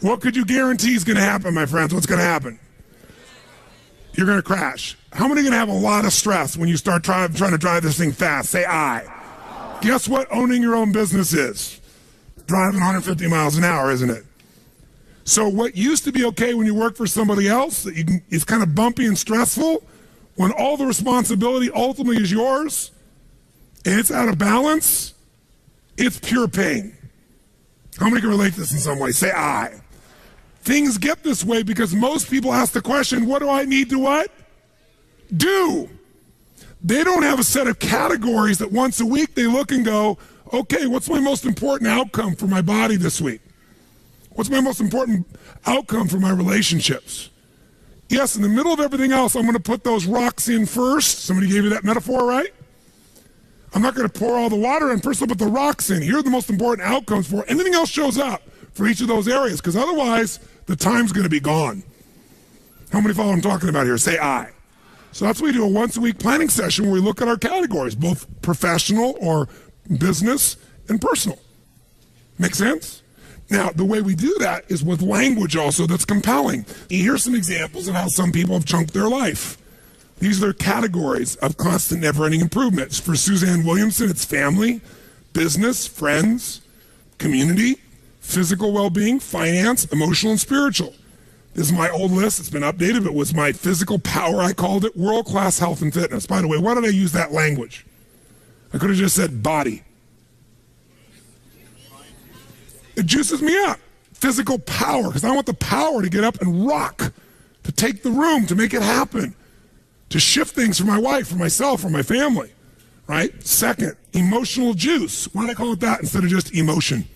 What could you guarantee is going to happen, my friends? What's going to happen? You're going to crash. How many are going to have a lot of stress when you start trying to drive this thing fast? Say I. Guess what owning your own business is? Driving 150 miles an hour, isn't it? So what used to be okay when you work for somebody else, it's kind of bumpy and stressful, when all the responsibility ultimately is yours, and it's out of balance, it's pure pain. How many can relate to this in some way? Say I. Things get this way because most people ask the question, what do I need to what? Do. They don't have a set of categories that once a week they look and go, okay, what's my most important outcome for my body this week? What's my most important outcome for my relationships? Yes, in the middle of everything else, I'm going to put those rocks in first. Somebody gave you that metaphor, right? I'm not going to pour all the water in. First, I'll put the rocks in. Here are the most important outcomes for it. Anything else shows up for each of those areas, because otherwise the time's going to be gone. How many follow what I'm talking about here? Say I. So that's why we do a once-a-week planning session where we look at our categories, both professional or business and personal. Make sense? Now, the way we do that is with language also that's compelling. Here's some examples of how some people have chunked their life. These are categories of constant, never-ending improvements. For Suzanne Williamson, it's family, business, friends, community, physical well-being, finance, emotional, and spiritual. This is my old list. It's been updated, but it was my physical power. I called it world-class health and fitness. By the way, why did I use that language? I could have just said body. It juices me up. Physical power, because I want the power to get up and rock, to take the room, to make it happen, to shift things for my wife, for myself, for my family, right? Second, emotional juice. Why did I call it that instead of just emotion?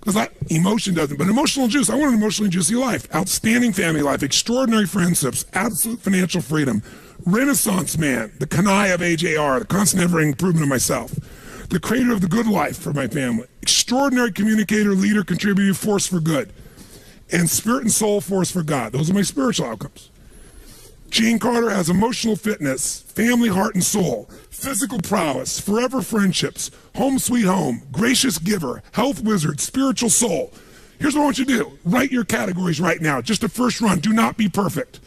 Because that emotion doesn't, but emotional juice. I want an emotionally juicy life. Outstanding family life, extraordinary friendships, absolute financial freedom, Renaissance man, the Kanai of AJR, the constant ever improvement of myself, the creator of the good life for my family, extraordinary communicator, leader, contributor, force for good, and spirit and soul force for God. Those are my spiritual outcomes. Gene Carter has emotional fitness, family, heart, and soul, physical prowess, forever friendships, home sweet home, gracious giver, health wizard, spiritual soul. Here's what I want you to do. Write your categories right now. Just a first run. Do not be perfect.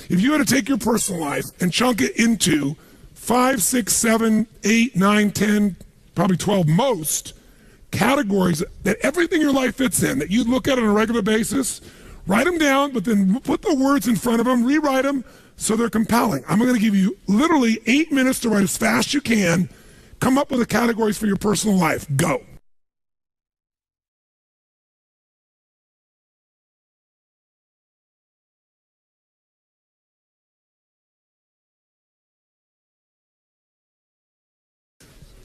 If you had to take your personal life and chunk it into 5, 6, 7, 8, 9, 10, probably 12 most categories that everything in your life fits in, that you look at on a regular basis, write them down, but then put the words in front of them, rewrite them so they're compelling. I'm going to give you literally 8 minutes to write as fast as you can. Come up with the categories for your personal life. Go.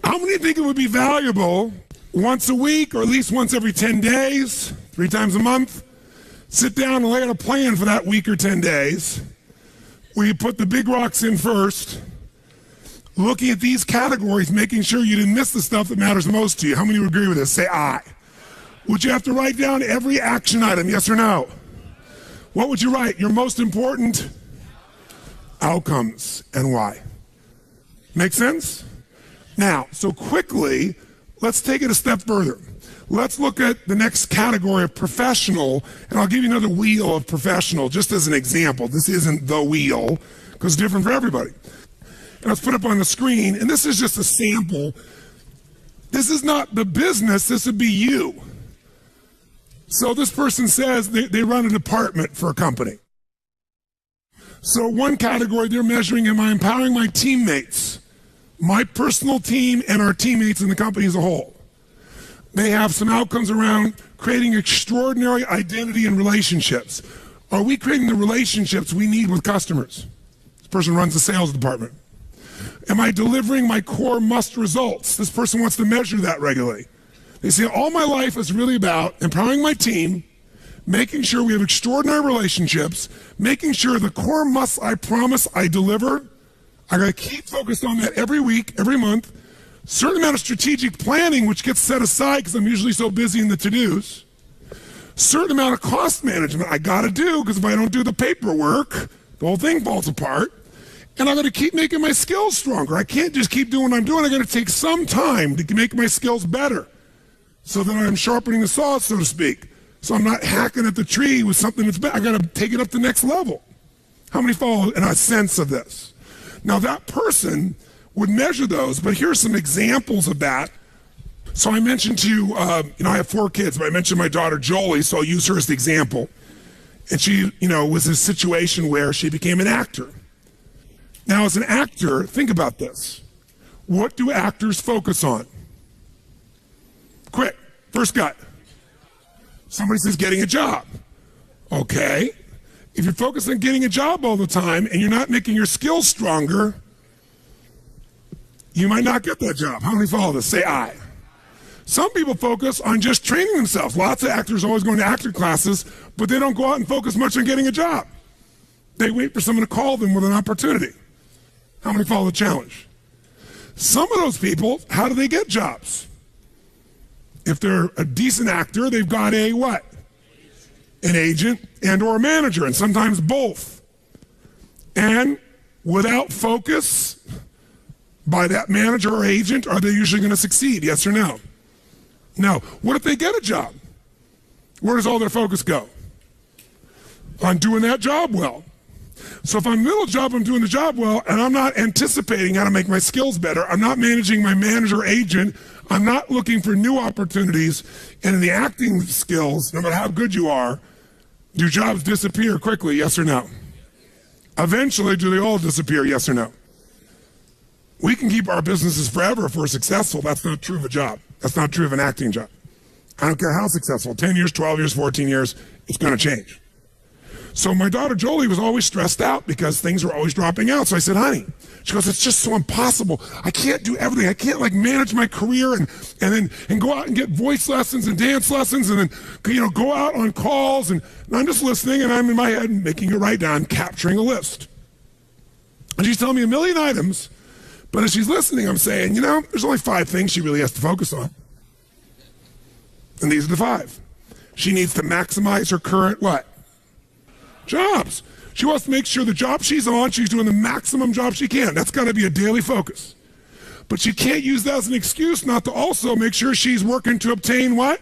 How many think it would be valuable once a week or at least once every 10 days, 3 times a month, sit down and lay out a plan for that week or 10 days where you put the big rocks in first, looking at these categories, making sure you didn't miss the stuff that matters most to you. How many would agree with this? Say aye. Would you have to write down every action item, yes or no? What would you write? Your most important outcomes and why. Make sense? Now, so quickly, let's take it a step further. Let's look at the next category of professional, and I'll give you another wheel of professional just as an example. This isn't the wheel, because it's different for everybody. And let's put it up on the screen, and this is just a sample. This is not the business, this would be you. So this person says they run a department for a company. So one category they're measuring, am I empowering my teammates, my personal team and our teammates in the company as a whole? They have some outcomes around creating extraordinary identity and relationships. Are we creating the relationships we need with customers? This person runs the sales department. Am I delivering my core must results? This person wants to measure that regularly. They say, all my life is really about empowering my team, making sure we have extraordinary relationships, making sure the core musts I promise I deliver. I got to keep focused on that every week, every month. Certain amount of strategic planning, which gets set aside because I'm usually so busy in the to-dos. Certain amount of cost management I got to do because if I don't do the paperwork, the whole thing falls apart. And I got to keep making my skills stronger. I can't just keep doing what I'm doing. I got to take some time to make my skills better so that I'm sharpening the saw, so to speak. So I'm not hacking at the tree with something that's bad. I got to take it up to the next level. How many follow in a sense of this? Now that person would measure those, but here's some examples of that. So I mentioned to you, I have 4 kids, but I mentioned my daughter Jolie, so I'll use her as the example. And she, was in a situation where she became an actor. Now as an actor, think about this. What do actors focus on? Quick, first gut. Somebody says getting a job. Okay. If you're focused on getting a job all the time and you're not making your skills stronger, you might not get that job. How many follow this? Say aye. Some people focus on just training themselves. Lots of actors always going to actor classes, but they don't go out and focus much on getting a job. They wait for someone to call them with an opportunity. How many follow the challenge? Some of those people, how do they get jobs? If they're a decent actor, they've got a what? An agent and or a manager, and sometimes both. And without focus by that manager or agent, are they usually going to succeed? Yes or no? No. What if they get a job? Where does all their focus go? On doing that job well. So if I'm middle job, I'm doing the job well, and I'm not anticipating how to make my skills better. I'm not managing my manager or agent. I'm not looking for new opportunities. And in the acting skills, no matter how good you are, do jobs disappear quickly, yes or no? Eventually, do they all disappear, yes or no? We can keep our businesses forever if we're successful. That's not true of a job. That's not true of an acting job. I don't care how successful, 10 years, 12 years, 14 years, it's going to change. So my daughter Jolie was always stressed out because things were always dropping out. So I said, honey, she goes, it's just so impossible. I can't do everything. I can't manage my career and go out and get voice lessons and dance lessons and then, go out on calls. And I'm just listening and I'm in my head making it write down, capturing a list. And she's telling me a million items, but as she's listening, I'm saying, there's only 5 things she really has to focus on. And these are the 5. She needs to maximize her current what? Jobs. She wants to make sure the job she's on, she's doing the maximum job she can. That's got to be a daily focus. But she can't use that as an excuse not to also make sure she's working to obtain what?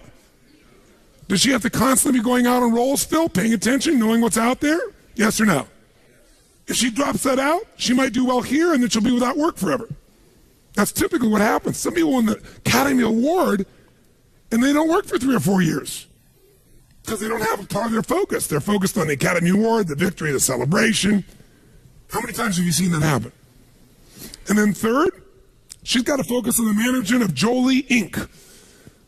Does she have to constantly be going out on roles, Phil, paying attention, knowing what's out there? Yes or no? If she drops that out, she might do well here and then she'll be without work forever. That's typically what happens. Some people win the Academy Award and they don't work for 3 or 4 years because they don't have a part of their focus. They're focused on the Academy Award, the victory, the celebration. How many times have you seen that happen? And then third, she's got to focus on the management of Jolie Inc.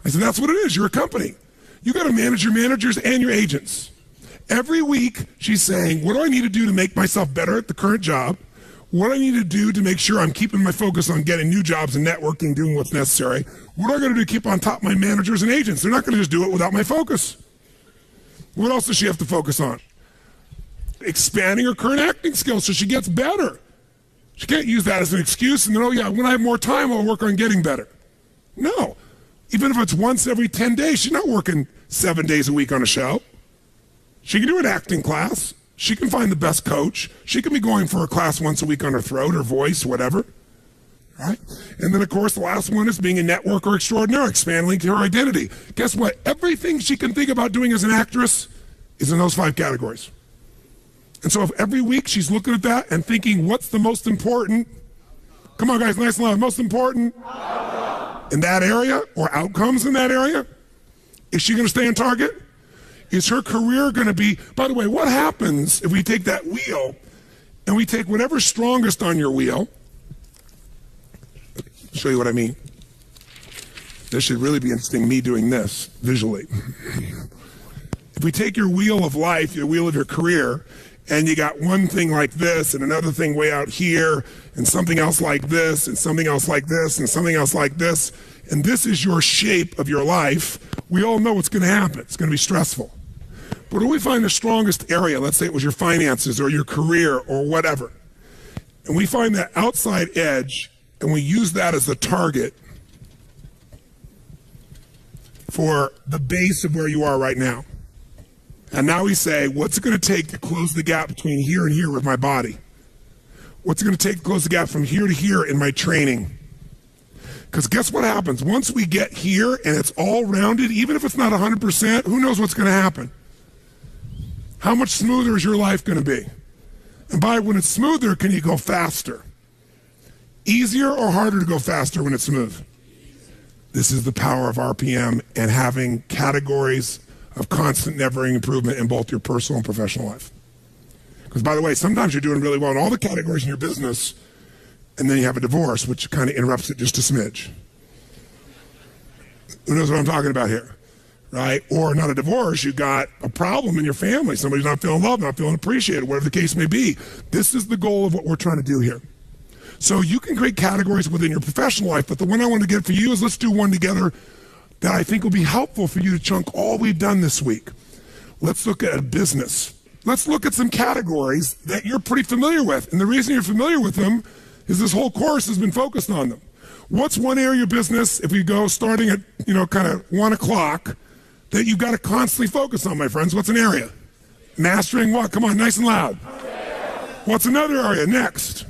I said, that's what it is. You're a company. You got to manage your managers and your agents. Every week, she's saying, what do I need to do to make myself better at the current job? What do I need to do to make sure I'm keeping my focus on getting new jobs and networking, doing what's necessary? What do I got to do to keep on top of my managers and agents? They're not going to just do it without my focus. What else does she have to focus on? Expanding her current acting skills so she gets better. She can't use that as an excuse and then, oh yeah, when I have more time, I'll work on getting better. No. Even if it's once every 10 days, she's not working 7 days a week on a show. She can do an acting class. She can find the best coach. She can be going for a class once a week on her throat or voice, whatever. Right? And then, of course, the last one is being a networker extraordinaire, expanding to her identity. Guess what? Everything she can think about doing as an actress is in those 5 categories. And so if every week she's looking at that and thinking, what's the most important? Come on, guys, nice and loud. Most important in that area or outcomes in that area? Is she going to stay on target? Is her career going to be, by the way, what happens if we take that wheel and we take whatever's strongest on your wheel? I'll show you what I mean. This should really be interesting, me doing this visually. If we take your wheel of life, your wheel of your career, and you got one thing like this and another thing way out here and something else like this and something else like this and something else like this, and this is your shape of your life, we all know what's going to happen. It's going to be stressful. But if we find the strongest area, let's say it was your finances or your career or whatever, and we find that outside edge and we use that as the target for the base of where you are right now. And now we say, what's it going to take to close the gap between here and here with my body? What's it going to take to close the gap from here to here in my training? Because guess what happens? Once we get here and it's all rounded, even if it's not 100%, who knows what's going to happen? How much smoother is your life going to be? And by when it's smoother, can you go faster? Easier or harder to go faster when it's smooth? This is the power of RPM and having categories of constant, never-ending improvement in both your personal and professional life. Because, by the way, sometimes you're doing really well in all the categories in your business, and then you have a divorce, which kind of interrupts it just a smidge. Who knows what I'm talking about here? Right? Or not a divorce, you got a problem in your family. Somebody's not feeling loved, not feeling appreciated, whatever the case may be. This is the goal of what we're trying to do here. So you can create categories within your professional life, but the one I want to get for you is let's do one together that I think will be helpful for you to chunk all we've done this week. Let's look at a business. Let's look at some categories that you're pretty familiar with. And the reason you're familiar with them is this whole course has been focused on them. What's one area of your business, if we go starting at, kind of 1 o'clock, that you've got to constantly focus on, my friends? What's an area? Mastering what? Come on, nice and loud. What's another area? Next.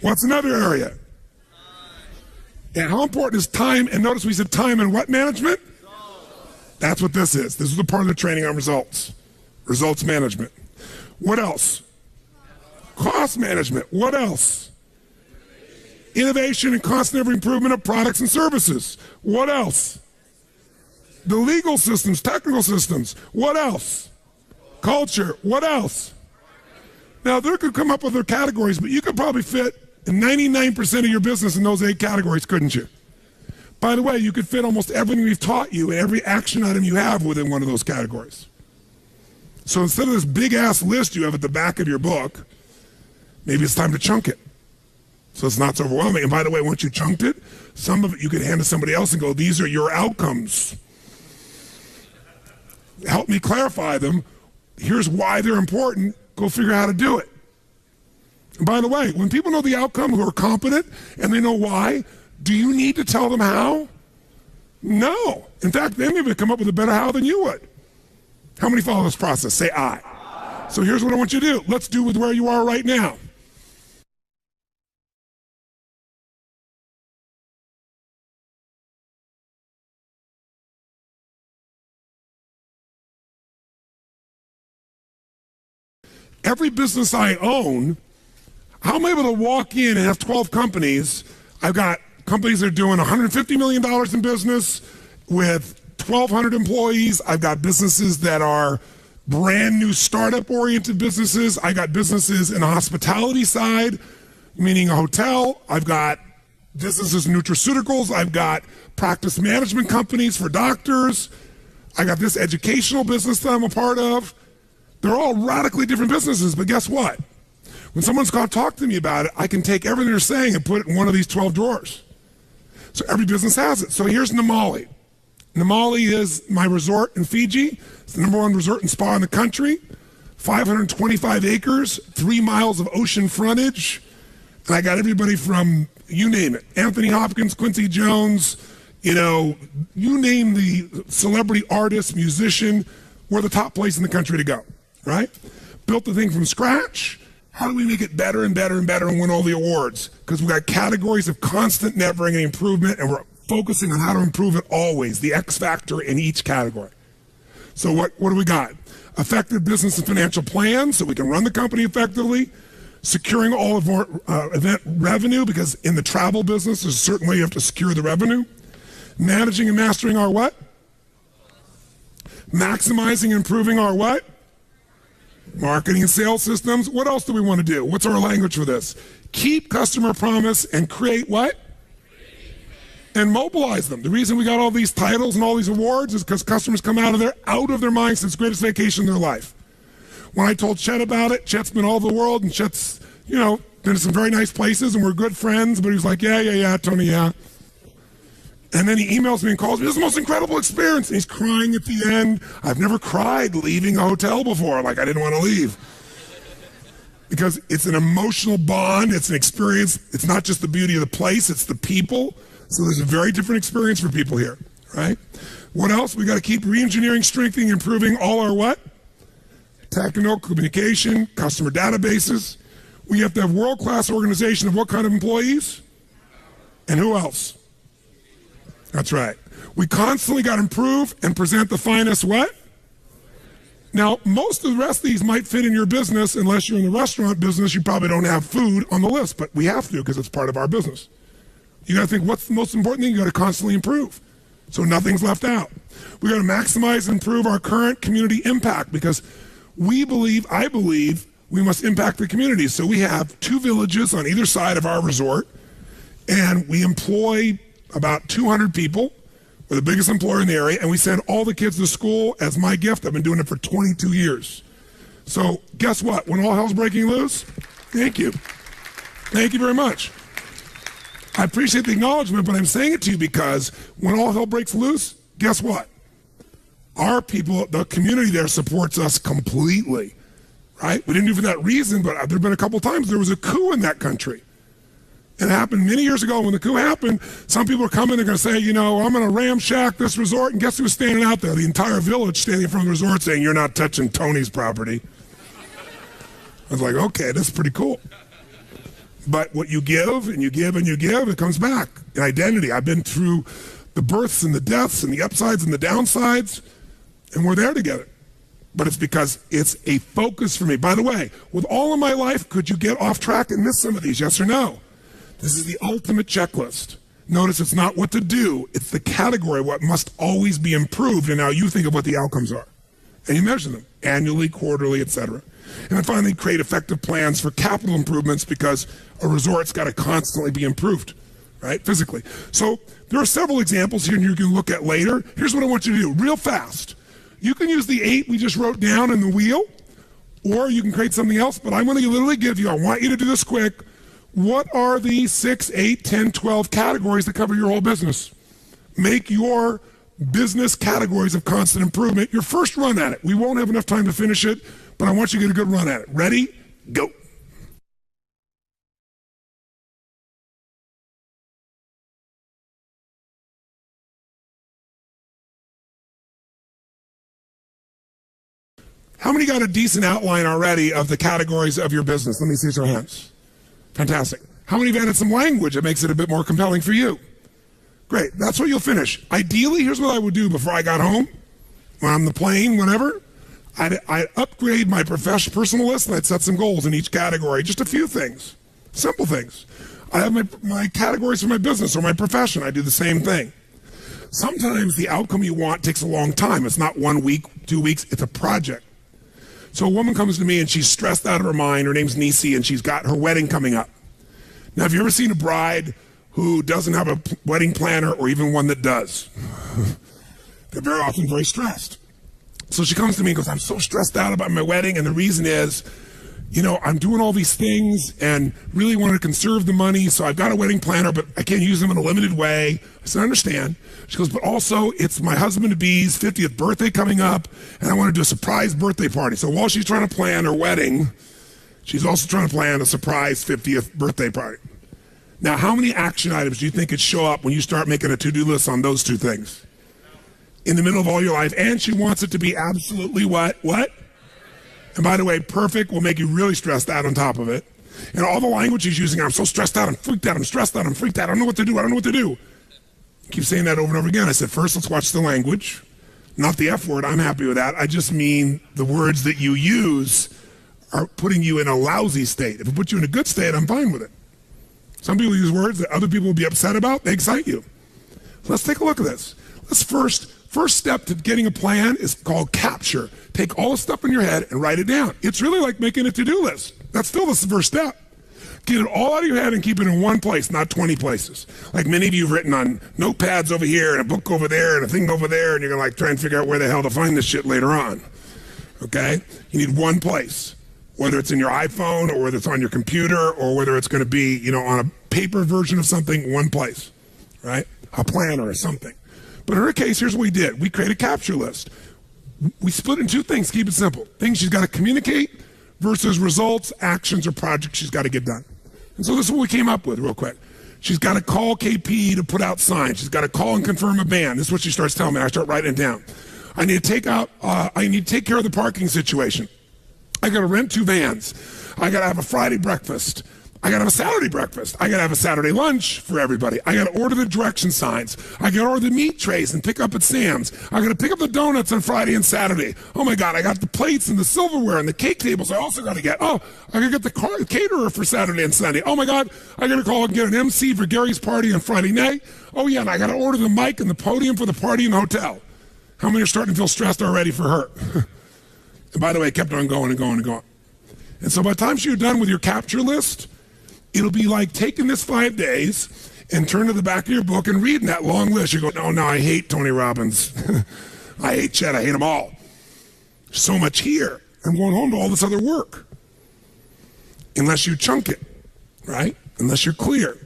What's another area? And how important is time? And notice we said time and what management? That's what this is. This is the part of the training on results. Results management. What else? Cost management. What else? Innovation and constant every improvement of products and services. What else? The legal systems, technical systems. What else? Culture. What else? Now, they could come up with their categories, but you could probably fit 99% of your business in those 8 categories, couldn't you? By the way, you could fit almost everything we've taught you and every action item you have within one of those categories. So instead of this big-ass list you have at the back of your book, maybe it's time to chunk it so it's not so overwhelming. And by the way, once you chunked it, some of it you could hand to somebody else and go, these are your outcomes. Help me clarify them. Here's why they're important. Go figure out how to do it. And by the way, when people know the outcome who are competent and they know why, do you need to tell them how? No. In fact, they may come up with a better how than you would. How many follow this process? Say I. So here's what I want you to do. Let's do with where you are right now. Every business I own, how am I able to walk in and have 12 companies? I've got companies that are doing $150 million in business with 1,200 employees. I've got businesses that are brand new startup oriented businesses. I got businesses in the hospitality side, meaning a hotel. I've got businesses in nutraceuticals. I've got practice management companies for doctors. I got this educational business that I'm a part of. They're all radically different businesses, but guess what? When someone's going to talk to me about it, I can take everything they're saying and put it in one of these 12 drawers. So every business has it. So here's Namali. Namali is my resort in Fiji. It's the #1 resort and spa in the country. 525 acres, 3 miles of ocean frontage. And I got everybody from, you name it, Anthony Hopkins, Quincy Jones, you name the celebrity artist, musician, we're the top place in the country to go, right? Built the thing from scratch. How do we make it better and better and better and win all the awards? Because we've got categories of constant, never-ending improvement, and we're focusing on how to improve it always, the X factor in each category. So what do we got? Effective business and financial plans so we can run the company effectively. Securing all of our event revenue, because in the travel business, there's a certain way you have to secure the revenue. Managing and mastering our what? Maximizing and improving our what? Marketing and sales systems. What else do we want to do? What's our language for this? Keep customer promise and create what? And mobilize them. The reason we got all these titles and all these awards is because customers come out of their minds. It's the greatest vacation in their life. When I told Chet about it, Chet's been all over the world, and Chet's, been to some very nice places, and we're good friends, but he was like, yeah, Tony, yeah. And then he emails me and calls me, this is the most incredible experience. And he's crying at the end. I've never cried leaving a hotel before, like I didn't want to leave. Because it's an emotional bond, it's an experience. It's not just the beauty of the place, it's the people. So there's a very different experience for people here, right? What else? We got to keep re-engineering, strengthening, improving all our what? Technical communication, customer databases. We have to have world-class organization of what kind of employees? And who else? That's right. We constantly got to improve and present the finest what? Now, most of the rest of these might fit in your business. Unless you're in the restaurant business, you probably don't have food on the list, but we have to because it's part of our business. You got to think, what's the most important thing? You got to constantly improve, so nothing's left out. We got to maximize and improve our current community impact, because I believe we must impact the community. So we have 2 villages on either side of our resort, and we employ about 200 people. We're the biggest employer in the area, and we send all the kids to school as my gift. I've been doing it for 22 years. So guess what? When all hell's breaking loose, thank you. Thank you very much. I appreciate the acknowledgement, but I'm saying it to you because when all hell breaks loose, guess what? Our people, the community there supports us completely, right? We didn't do it for that reason, but there have been a couple times there was a coup in that country. It happened many years ago. When the coup happened, some people are coming, they're going to say, I'm going to ramshack this resort, and guess who was standing out there? The entire village standing in front of the resort saying, you're not touching Tony's property. I was like, okay, that's pretty cool. But what you give and you give and you give, it comes back in identity. I've been through the births and the deaths and the upsides and the downsides, and we're there together. But it's because it's a focus for me. By the way, with all of my life, could you get off track and miss some of these, yes or no? This is the ultimate checklist. Notice it's not what to do, it's the category, what must always be improved, and now you think of what the outcomes are. And you measure them, annually, quarterly, etc. And then finally, create effective plans for capital improvements, because a resort's got to constantly be improved, right, physically. So there are several examples here and you can look at later. Here's what I want you to do, real fast. You can use the 8 we just wrote down in the wheel, or you can create something else, but I'm going to literally give you, I want you to do this quick, what are the 6, 8, 10, 12 categories that cover your whole business? Make your business categories of constant improvement your first run at it. We won't have enough time to finish it, but I want you to get a good run at it. Ready? Go. How many got a decent outline already of the categories of your business? Let me see your hands. Fantastic. How many have added some language that makes it a bit more compelling for you? Great. That's what you'll finish. Ideally, here's what I would do before I got home, when I'm on the plane, whenever. I'd upgrade my personal list, and I'd set some goals in each category. Just a few things, simple things. I have my categories for my business or my profession. I do the same thing. Sometimes the outcome you want takes a long time. It's not 1 week, 2 weeks, it's a project. So a woman comes to me and she's stressed out of her mind. Her name's Nisi, and she's got her wedding coming up. Now, have you ever seen a bride who doesn't have a wedding planner, or even one that does? They're very often very stressed. So she comes to me and goes, I'm so stressed out about my wedding, and the reason is, I'm doing all these things and really want to conserve the money, so I've got a wedding planner, but I can't use them in a limited way. I said, I understand. She goes, but also it's my husband-to-be's 50th birthday coming up, and I want to do a surprise birthday party. So while she's trying to plan her wedding, she's also trying to plan a surprise 50th birthday party. Now, how many action items do you think could show up when you start making a to-do list on those two things? In the middle of all your life, and she wants it to be absolutely what? And by the way, perfect will make you really stressed out on top of it. And all the language she's using, I'm so stressed out, I'm freaked out, I'm stressed out, I'm freaked out, I don't know what to do. Keep saying that over and over again. I said, first, let's watch the language. Not the F word, I'm happy with that. I just mean the words that you use are putting you in a lousy state. If it puts you in a good state, I'm fine with it. Some people use words that other people will be upset about, they excite you. Let's take a look at this. Let's first step to getting a plan is called capture. Take all the stuff in your head and write it down. It's really like making a to-do list. That's still the first step. Get it all out of your head and keep it in one place, not 20 places. Like many of you have written on notepads over here and a book over there and a thing over there, and you're gonna try and figure out where the hell to find this shit later on. Okay? You need one place. Whether it's in your iPhone or whether it's on your computer or whether it's gonna be, on a paper version of something, one place, right? A planner or something. But in her case, here's what we did. We created a capture list. We split it in two things, keep it simple. Things she's got to communicate versus results, actions, or projects she's got to get done. And so this is what we came up with real quick. She's got to call KP to put out signs. She's got to call and confirm a band. This is what she starts telling me. I start writing it down. I need to take care of the parking situation. I got to rent 2 vans. I got to have a Friday breakfast. I got to have a Saturday breakfast. I got to have a Saturday lunch for everybody. I got to order the direction signs. I got to order the meat trays and pick up at Sam's. I got to pick up the donuts on Friday and Saturday. Oh my God, I got the plates and the silverware and the cake tables I also got to get. Oh, I got to get the caterer for Saturday and Sunday. Oh my God, I got to call and get an MC for Gary's party on Friday night. Oh yeah, and I got to order the mic and the podium for the party in the hotel. How many are starting to feel stressed already for her? And by the way, it kept on going and going and going. And so by the time you're done with your capture list, it'll be like taking this 5 days and turn to the back of your book and reading that long list. You go, no, I hate Tony Robbins. I hate Chet. I hate them all. So much here. I'm going home to all this other work. Unless you chunk it, right? Unless you're clear.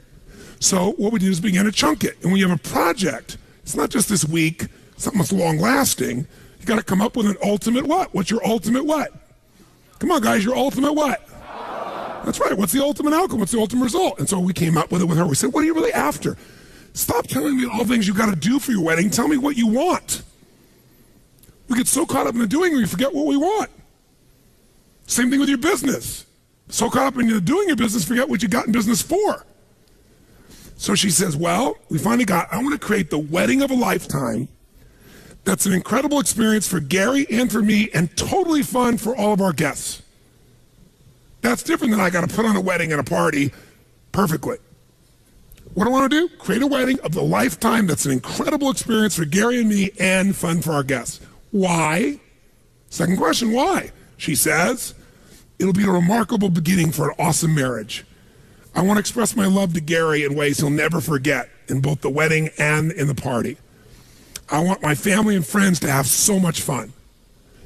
So what we do is begin to chunk it. And when you have a project, it's not just this week, something that's long lasting. You got to come up with an ultimate what? What's your ultimate what? Come on, guys, your ultimate what? That's right. What's the ultimate outcome? What's the ultimate result? And so we came up with it with her. We said, what are you really after? Stop telling me all the things you got to do for your wedding. Tell me what you want. We get so caught up in the doing, we forget what we want. Same thing with your business. So caught up in the doing your business, forget what you got in business for. So she says, well, we finally I want to create the wedding of a lifetime. That's an incredible experience for Gary and for me and totally fun for all of our guests. That's different than I got to put on a wedding and a party perfectly. What do I want to do? Create a wedding of the lifetime that's an incredible experience for Gary and me and fun for our guests. Why? Second question, why? She says, it'll be a remarkable beginning for an awesome marriage. I want to express my love to Gary in ways he'll never forget in both the wedding and in the party. I want my family and friends to have so much fun.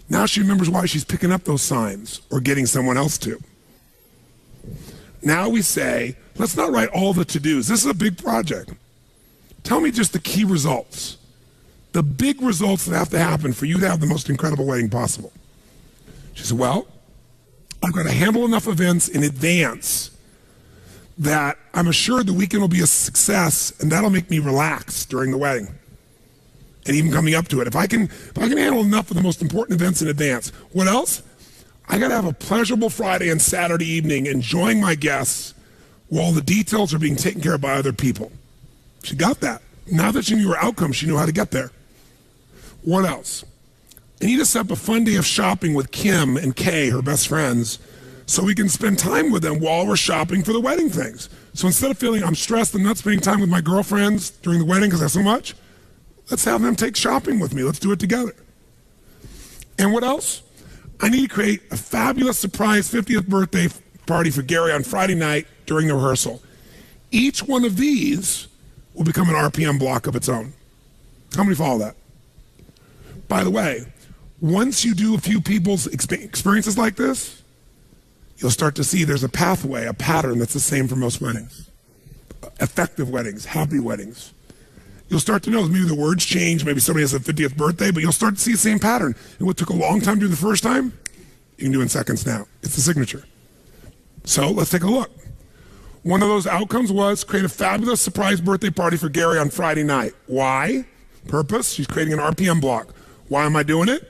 Now she remembers why she's picking up those signs or getting someone else to. Now we say, let's not write all the to-dos. This is a big project. Tell me just the key results. The big results that have to happen for you to have the most incredible wedding possible. She said, well, I've got to handle enough events in advance that I'm assured the weekend will be a success, and that'll make me relax during the wedding and even coming up to it. If I can handle enough of the most important events in advance. What else? I got to have a pleasurable Friday and Saturday evening enjoying my guests while the details are being taken care of by other people. She got that. Now that she knew her outcome, she knew how to get there. What else? I need to set up a fun day of shopping with Kim and Kay, her best friends, so we can spend time with them while we're shopping for the wedding things. So instead of feeling I'm stressed and not spending time with my girlfriends during the wedding because I have so much, Let's have them take shopping with me. Let's do it together. And what else? I need to create a fabulous surprise 50th birthday party for Gary on Friday night during the rehearsal. Each one of these will become an RPM block of its own. How many follow that? By the way, once you do a few people's experiences like this, you'll start to see there's a pathway, a pattern that's the same for most weddings. Effective weddings, happy weddings. You'll start to know maybe the words change, maybe somebody has a 50th birthday, but you'll start to see the same pattern. And what took a long time to do the first time, you can do in seconds now. It's the signature. So let's take a look. One of those outcomes was create a fabulous surprise birthday party for Gary on Friday night. Why? Purpose, she's creating an RPM block. Why am I doing it?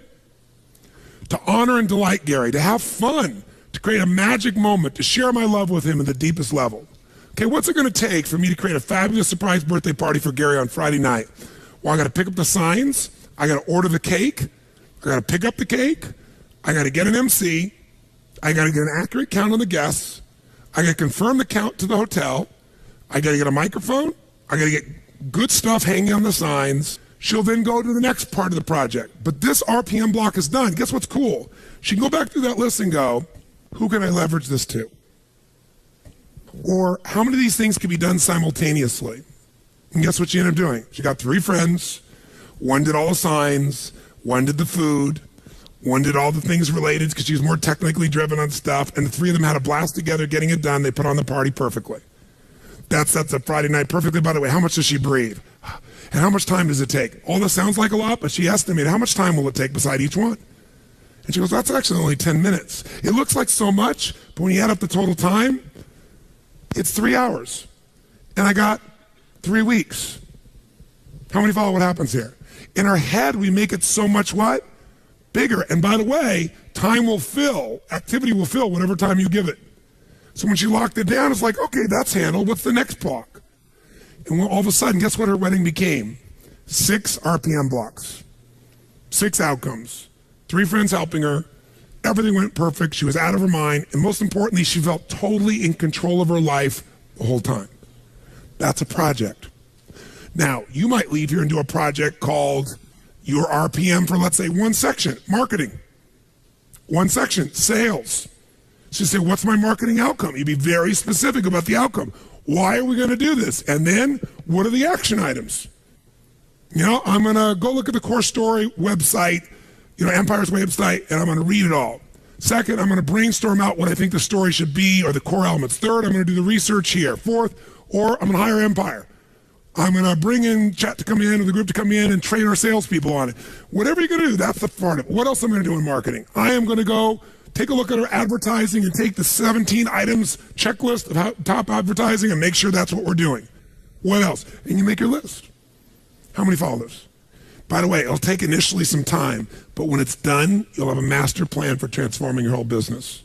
To honor and delight Gary, to have fun, to create a magic moment, to share my love with him at the deepest level. Okay, what's it going to take for me to create a fabulous surprise birthday party for Gary on Friday night? Well, I got to pick up the signs. I got to order the cake. I got to pick up the cake. I got to get an MC. I got to get an accurate count on the guests. I got to confirm the count to the hotel. I got to get a microphone. I got to get good stuff hanging on the signs. She'll then go to the next part of the project. But this RPM block is done. Guess what's cool? She can go back through that list and go, who can I leverage this to? Or how many of these things can be done simultaneously? And guess what she ended up doing? She got 3 friends. One did all the signs. One did the food. One did all the things related because she was more technically driven on stuff. And the 3 of them had a blast together getting it done. They put on the party perfectly. That sets up Friday night perfectly. By the way, how much does she breathe? And how much time does it take? All this sounds like a lot, but she estimated how much time will it take beside each one? And she goes, that's actually only 10 minutes. It looks like so much, but when you add up the total time, it's 3 hours. And I got 3 weeks. How many follow what happens here? In our head, we make it so much what? Bigger. And by the way, time will fill, activity will fill whatever time you give it. So when she locked it down, it's like, okay, that's handled. What's the next block? And all of a sudden, guess what her wedding became? 6 RPM blocks. 6 outcomes. 3 friends helping her. Everything went perfect. She was out of her mind. And most importantly, she felt totally in control of her life the whole time. That's a project. Now, you might leave here and do a project called your RPM for, let's say, one section, marketing. One section, sales. So you say, what's my marketing outcome? You'd be very specific about the outcome. Why are we going to do this? And then, what are the action items? You know, I'm going to go look at the core story website, Empire's website, and I'm going to read it all. Second, I'm going to brainstorm out what I think the story should be or the core elements. Third, I'm going to do the research here. Fourth, or I'm going to hire Empire. I'm going to bring in chat to come in or the group to come in and train our salespeople on it. Whatever you're going to do, that's the part of it. What else am I going to do in marketing? I am going to go take a look at our advertising and take the 17 items checklist of top advertising and make sure that's what we're doing. What else? And you make your list. How many follow this? By the way, it'll take initially some time, but when it's done, you'll have a master plan for transforming your whole business.